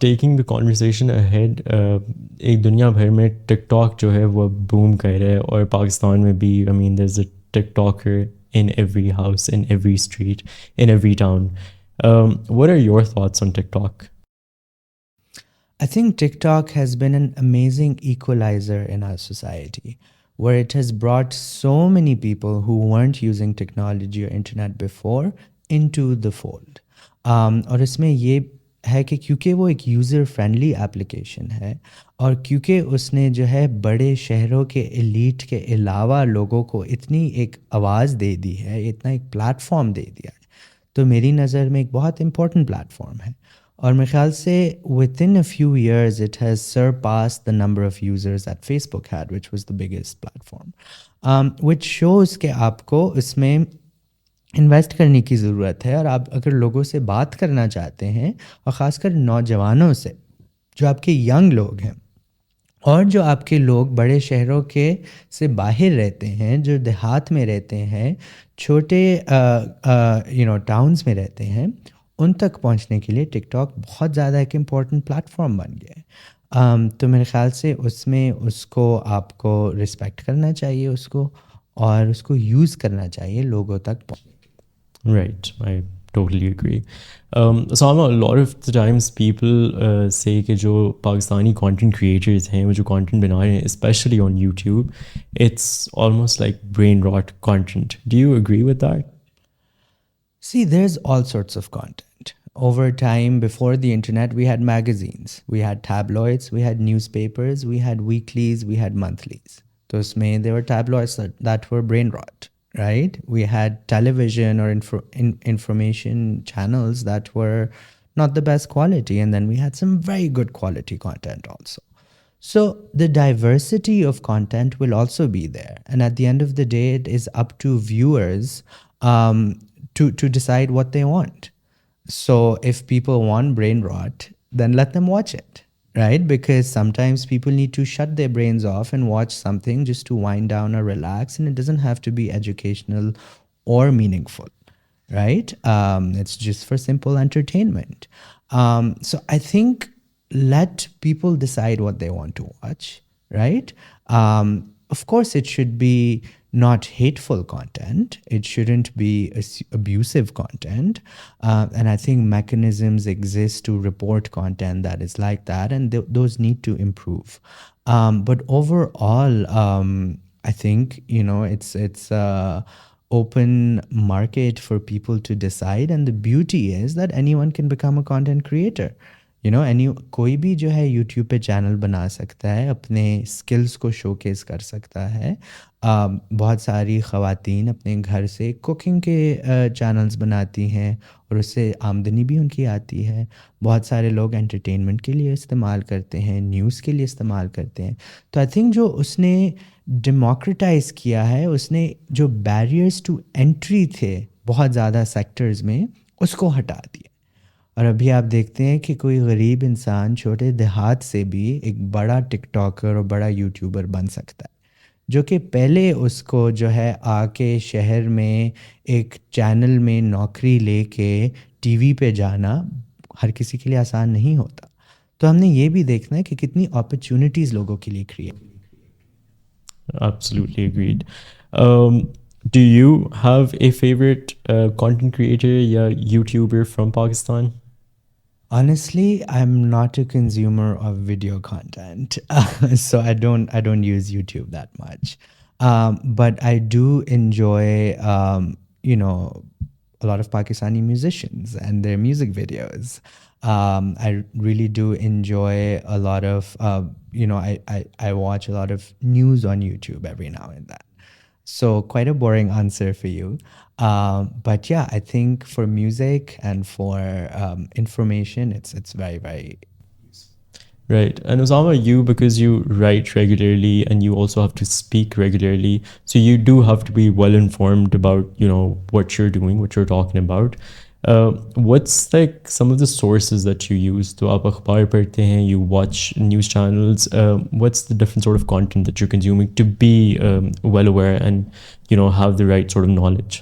taking the conversation ahead, ایک دنیا بھر میں ٹک ٹاک جو ہے وہ بوم کر رہا ہے، اور پاکستان میں بھی there is a TikToker in every house, in every street, in every town. What are your thoughts on TikTok? I think TikTok has been an amazing equalizer in our society, where it has brought so many people who weren't using technology or internet before into the fold. اور اس میں یہ ہے کہ کیونکہ وہ ایک user friendly application ہے، اور کیونکہ اس نے جو ہے بڑے شہروں کے ایلیٹ کے علاوہ لوگوں کو اتنی ایک آواز دے دی ہے، اتنا ایک پلیٹ فارم دے دیا ہے، تو میری نظر میں ایک بہت امپورٹنٹ پلیٹ فارم ہے. اور میرے خیال سے within a few years it has surpassed the number of users that Facebook had, which was the biggest platform, which shows کہ آپ کو اس میں انویسٹ کرنے کی ضرورت ہے. اور آپ اگر لوگوں سے بات کرنا چاہتے ہیں، اور خاص کر نوجوانوں سے، جو آپ کے ینگ لوگ ہیں اور جو آپ کے لوگ بڑے شہروں کے سے باہر رہتے ہیں، جو دیہات میں رہتے ہیں، چھوٹے ٹاؤنز میں رہتے ہیں، ان تک پہنچنے کے لیے ٹک ٹاک بہت زیادہ ایک امپورٹنٹ پلیٹ فارم بن گیا ہے. تو میرے خیال سے اس میں اس کو آپ کو رسپیکٹ کرنا چاہیے، اس کو، اور اس کو یوز کرنا چاہیے لوگوں تک پہنچنے. Right, I totally agree. Osama, a lot of the times people say کہ جو پاکستانی content creators ہیں، وہ جو content بنا رہے ہیں especially on YouTube, it's almost like brain rot content. Do you agree with that? See, there's all sorts of content. Over time, before the internet, we had magazines, we had tabloids, we had newspapers, we had weeklies, we had monthlies. So there were tabloids that were brain rot, right? We had television or information channels that were not the best quality, and then we had some very good quality content also. So the diversity of content will also be there. And at the end of the day, it is up to viewers um, to decide what they want. So if people want brain rot, then let them watch it, right? Because sometimes people need to shut their brains off and watch something just to wind down or relax. And it doesn't have to be educational or meaningful, right? It's just for simple entertainment. So I think let people decide what they want to watch, right? Of course, it should be not hateful content. It shouldn't be abusive content. And I think mechanisms exist to report content that is like that, and those need to improve. But overall, I think, it's open market for people to decide, and the beauty is that anyone can become a content creator. کوئی بھی جو ہے YouTube پہ channel بنا سکتا ہے، اپنے skills کو شوکیس کر سکتا ہے. بہت ساری خواتین اپنے گھر سے کوکنگ کے چینلز بناتی ہیں اور اس سے آمدنی بھی ان کی آتی ہے. بہت سارے لوگ انٹرٹینمنٹ کے لیے استعمال کرتے ہیں، نیوز کے لیے استعمال کرتے ہیں. تو آئی تھنک جو اس نے ڈیموکریٹائز کیا ہے، اس نے جو بیریئرز ٹو انٹری تھے بہت زیادہ سیکٹرز میں، اس کو ہٹا دیا. اور ابھی آپ دیکھتے ہیں کہ کوئی غریب انسان چھوٹے دیہات سے بھی ایک بڑا ٹک ٹاکر اور بڑا یوٹیوبر بن سکتا ہے، جو کہ پہلے اس کو جو ہے آ کے شہر میں ایک چینل میں نوکری لے کے ٹی وی پہ جانا ہر کسی کے لیے آسان نہیں ہوتا. تو ہم نے یہ بھی دیکھنا ہے کہ کتنی اپرچونیٹیز لوگوں کے لیے create. Absolutely agreed. Do you have a favorite content creator یا YouTuber from Pakistan? Honestly, I'm not a consumer of video content, so I don't use YouTube that much. But I do enjoy, a lot of Pakistani musicians and their music videos. I really do enjoy a lot of, I watch a lot of news on YouTube every now and then. So quite a boring answer for you. But yeah, I think for music and for information, it's very, very useful. Right. And Osama, you, because you write regularly and you also have to speak regularly, so you do have to be well informed about, what you're doing, what you're talking about. What's like some of the sources that you use? تو آپ اخبار پڑھتے ہیں, you watch news channels. What's the different sort of content that you're consuming to be well aware and, have the right sort of knowledge?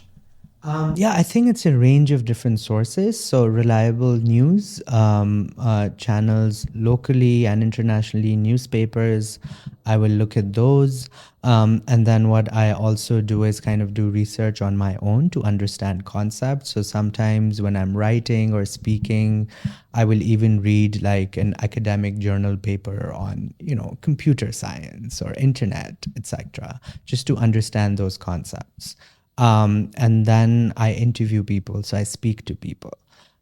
Yeah, I think it's a range of different sources. So reliable news channels locally and internationally, newspapers, I will look at those. And then what I also do is kind of do research on my own to understand concepts. So sometimes when I'm writing or speaking, I will even read like an academic journal paper on, computer science or internet, etc., just to understand those concepts. And then I interview people, so I speak to people.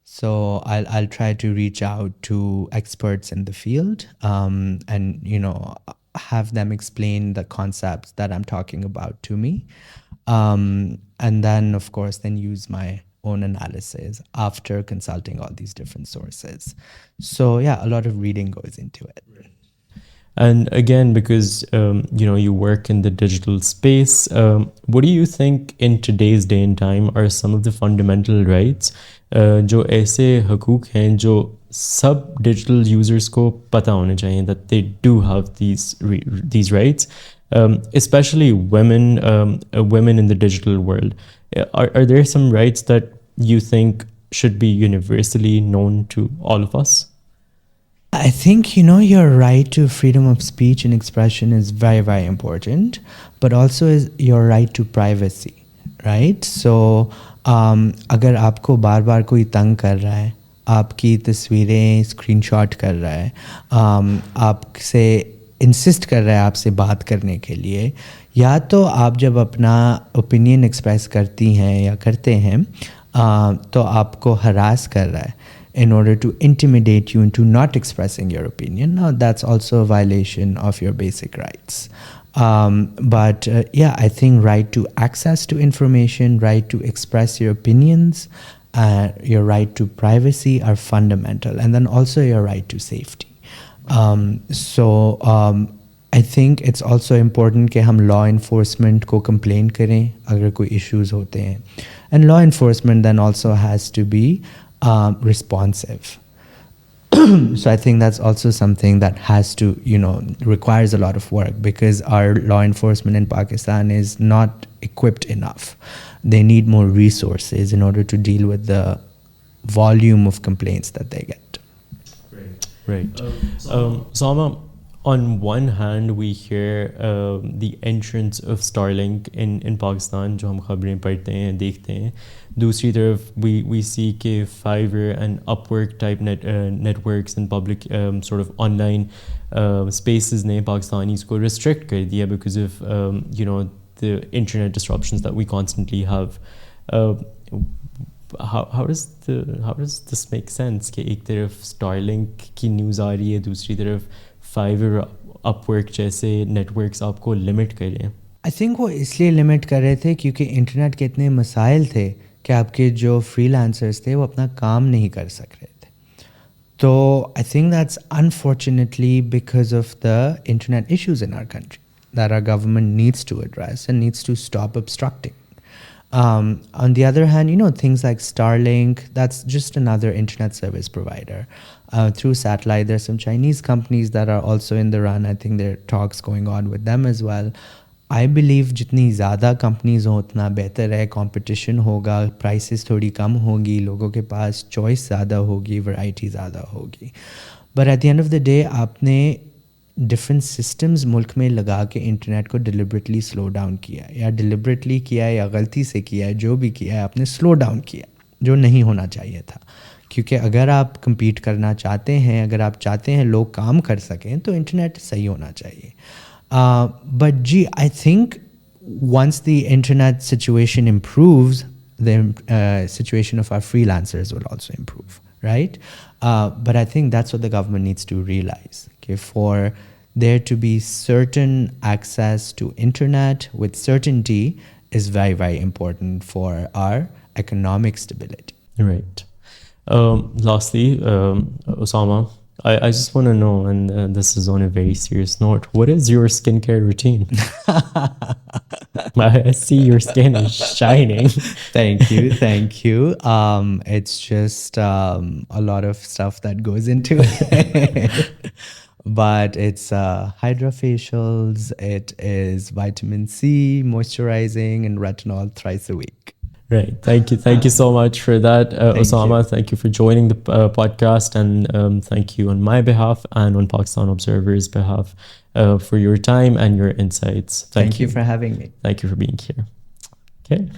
So I'll try to reach out to experts in the field, and have them explain the concepts that I'm talking about to me, and then of course then use my own analysis after consulting all these different sources. So yeah, a lot of reading goes into it. And again, because you work in the digital space, what do you think in today's day and time are some of the fundamental rights جو ایسے حقوق ہیں جو سب digital users کو پتہ ہونے چاہیے, that they do have these rights, especially women in the digital world? Are there some rights that you think should be universally known to all of us? I think, your right to freedom of speech and expression is very, very important, but also is your right to privacy, right? So, اگر آپ کو بار بار کوئی تنگ کر رہا ہے, آپ کی تصویریں اسکرین شاٹ کر رہا ہے, آپ سے انسسٹ کر رہا ہے آپ سے بات کرنے کے لیے, یا تو آپ جب اپنا اوپینین ایکسپریس کرتی ہیں یا کرتے ہیں تو آپ کو ہراس کر رہا ہے in order to intimidate you into not expressing your opinion. Now, that's also a violation of your basic rights. But yeah, I think right to access to information, right to express your opinions, your right to privacy are fundamental. And then also your right to safety. I think it's also important کہ ہم law enforcement کو complain کریں اگر کوئی issues ہوتے ہیں, and law enforcement then also has to be responsive. So I think that's also something that has to, requires a lot of work, because our law enforcement in Pakistan is not equipped enough. They need more resources in order to deal with the volume of complaints that they get. Right. Sama, on one hand, we hear the entrance of Starlink in Pakistan, جو ہم خبریں پڑھتے ہیں دیکھتے ہیں. دوسری طرف we see کہ Fiverr and Upwork type networks and public sort of online spaces نے پاکستانیز کو restrict کر دیا because of the internet disruptions that we constantly have. How does this make sense کہ ایک طرف Starlink کی نیوز آ رہی ہے, دوسری طرف Fiverr, Upwork جیسے نیٹورکس آپ کو لمٹ کر رہے ہیں؟ آئی تھنک وہ اس لیے لمٹ کر رہے تھے کیونکہ انٹرنیٹ کے اتنے مسائل تھے کہ آپ کے جو فری لانسرز تھے وہ اپنا کام نہیں کر سک رہے تھے. تو I think that's unfortunately because of the internet issues in our country that our government needs to address and needs to stop obstructing. On the other hand, things like Starlink, that's just another internet service provider. Through satellite, there's some Chinese companies that are also in the run. I think there are talks going on with them as well. I believe جتنی زیادہ companies ہوں اتنا بہتر ہے, competition ہوگا, prices تھوڑی کم ہوگی, لوگوں کے پاس چوائس زیادہ ہوگی, ورائٹی زیادہ ہوگی. But at the end of the day آپ نے ڈفرینٹ سسٹمز ملک میں لگا کے انٹرنیٹ کو ڈیلیبریٹلی سلو ڈاؤن کیا, یا ڈیلیبریٹلی کیا یا غلطی سے کیا ہے, جو بھی کیا ہے آپ نے سلو ڈاؤن کیا, جو نہیں ہونا چاہیے تھا. کیونکہ اگر آپ کمپیٹ کرنا چاہتے ہیں, اگر آپ چاہتے ہیں لوگ کام کر سکیں, تو انٹرنیٹ صحیح ہونا چاہیے. But I think once the internet situation improves, the situation of our freelancers will also improve, right? But I think that's what the government needs to realize. Okay, for there to be certain access to internet with certainty is very, very important for our economic stability. Right. Lastly, Osama, I just want to know, and this is on a very serious note, what is your skincare routine? I see your skin is shining. Thank you. It's just a lot of stuff that goes into it. But it's hydrofacials, it is vitamin C, moisturizing, and retinol thrice a week. Right. Thank you so much for that, Osama. Thank you for joining the podcast, and thank you on my behalf and on Pakistan Observer's behalf for your time and your insights. Thank you for having me. Thank you for being here. Okay.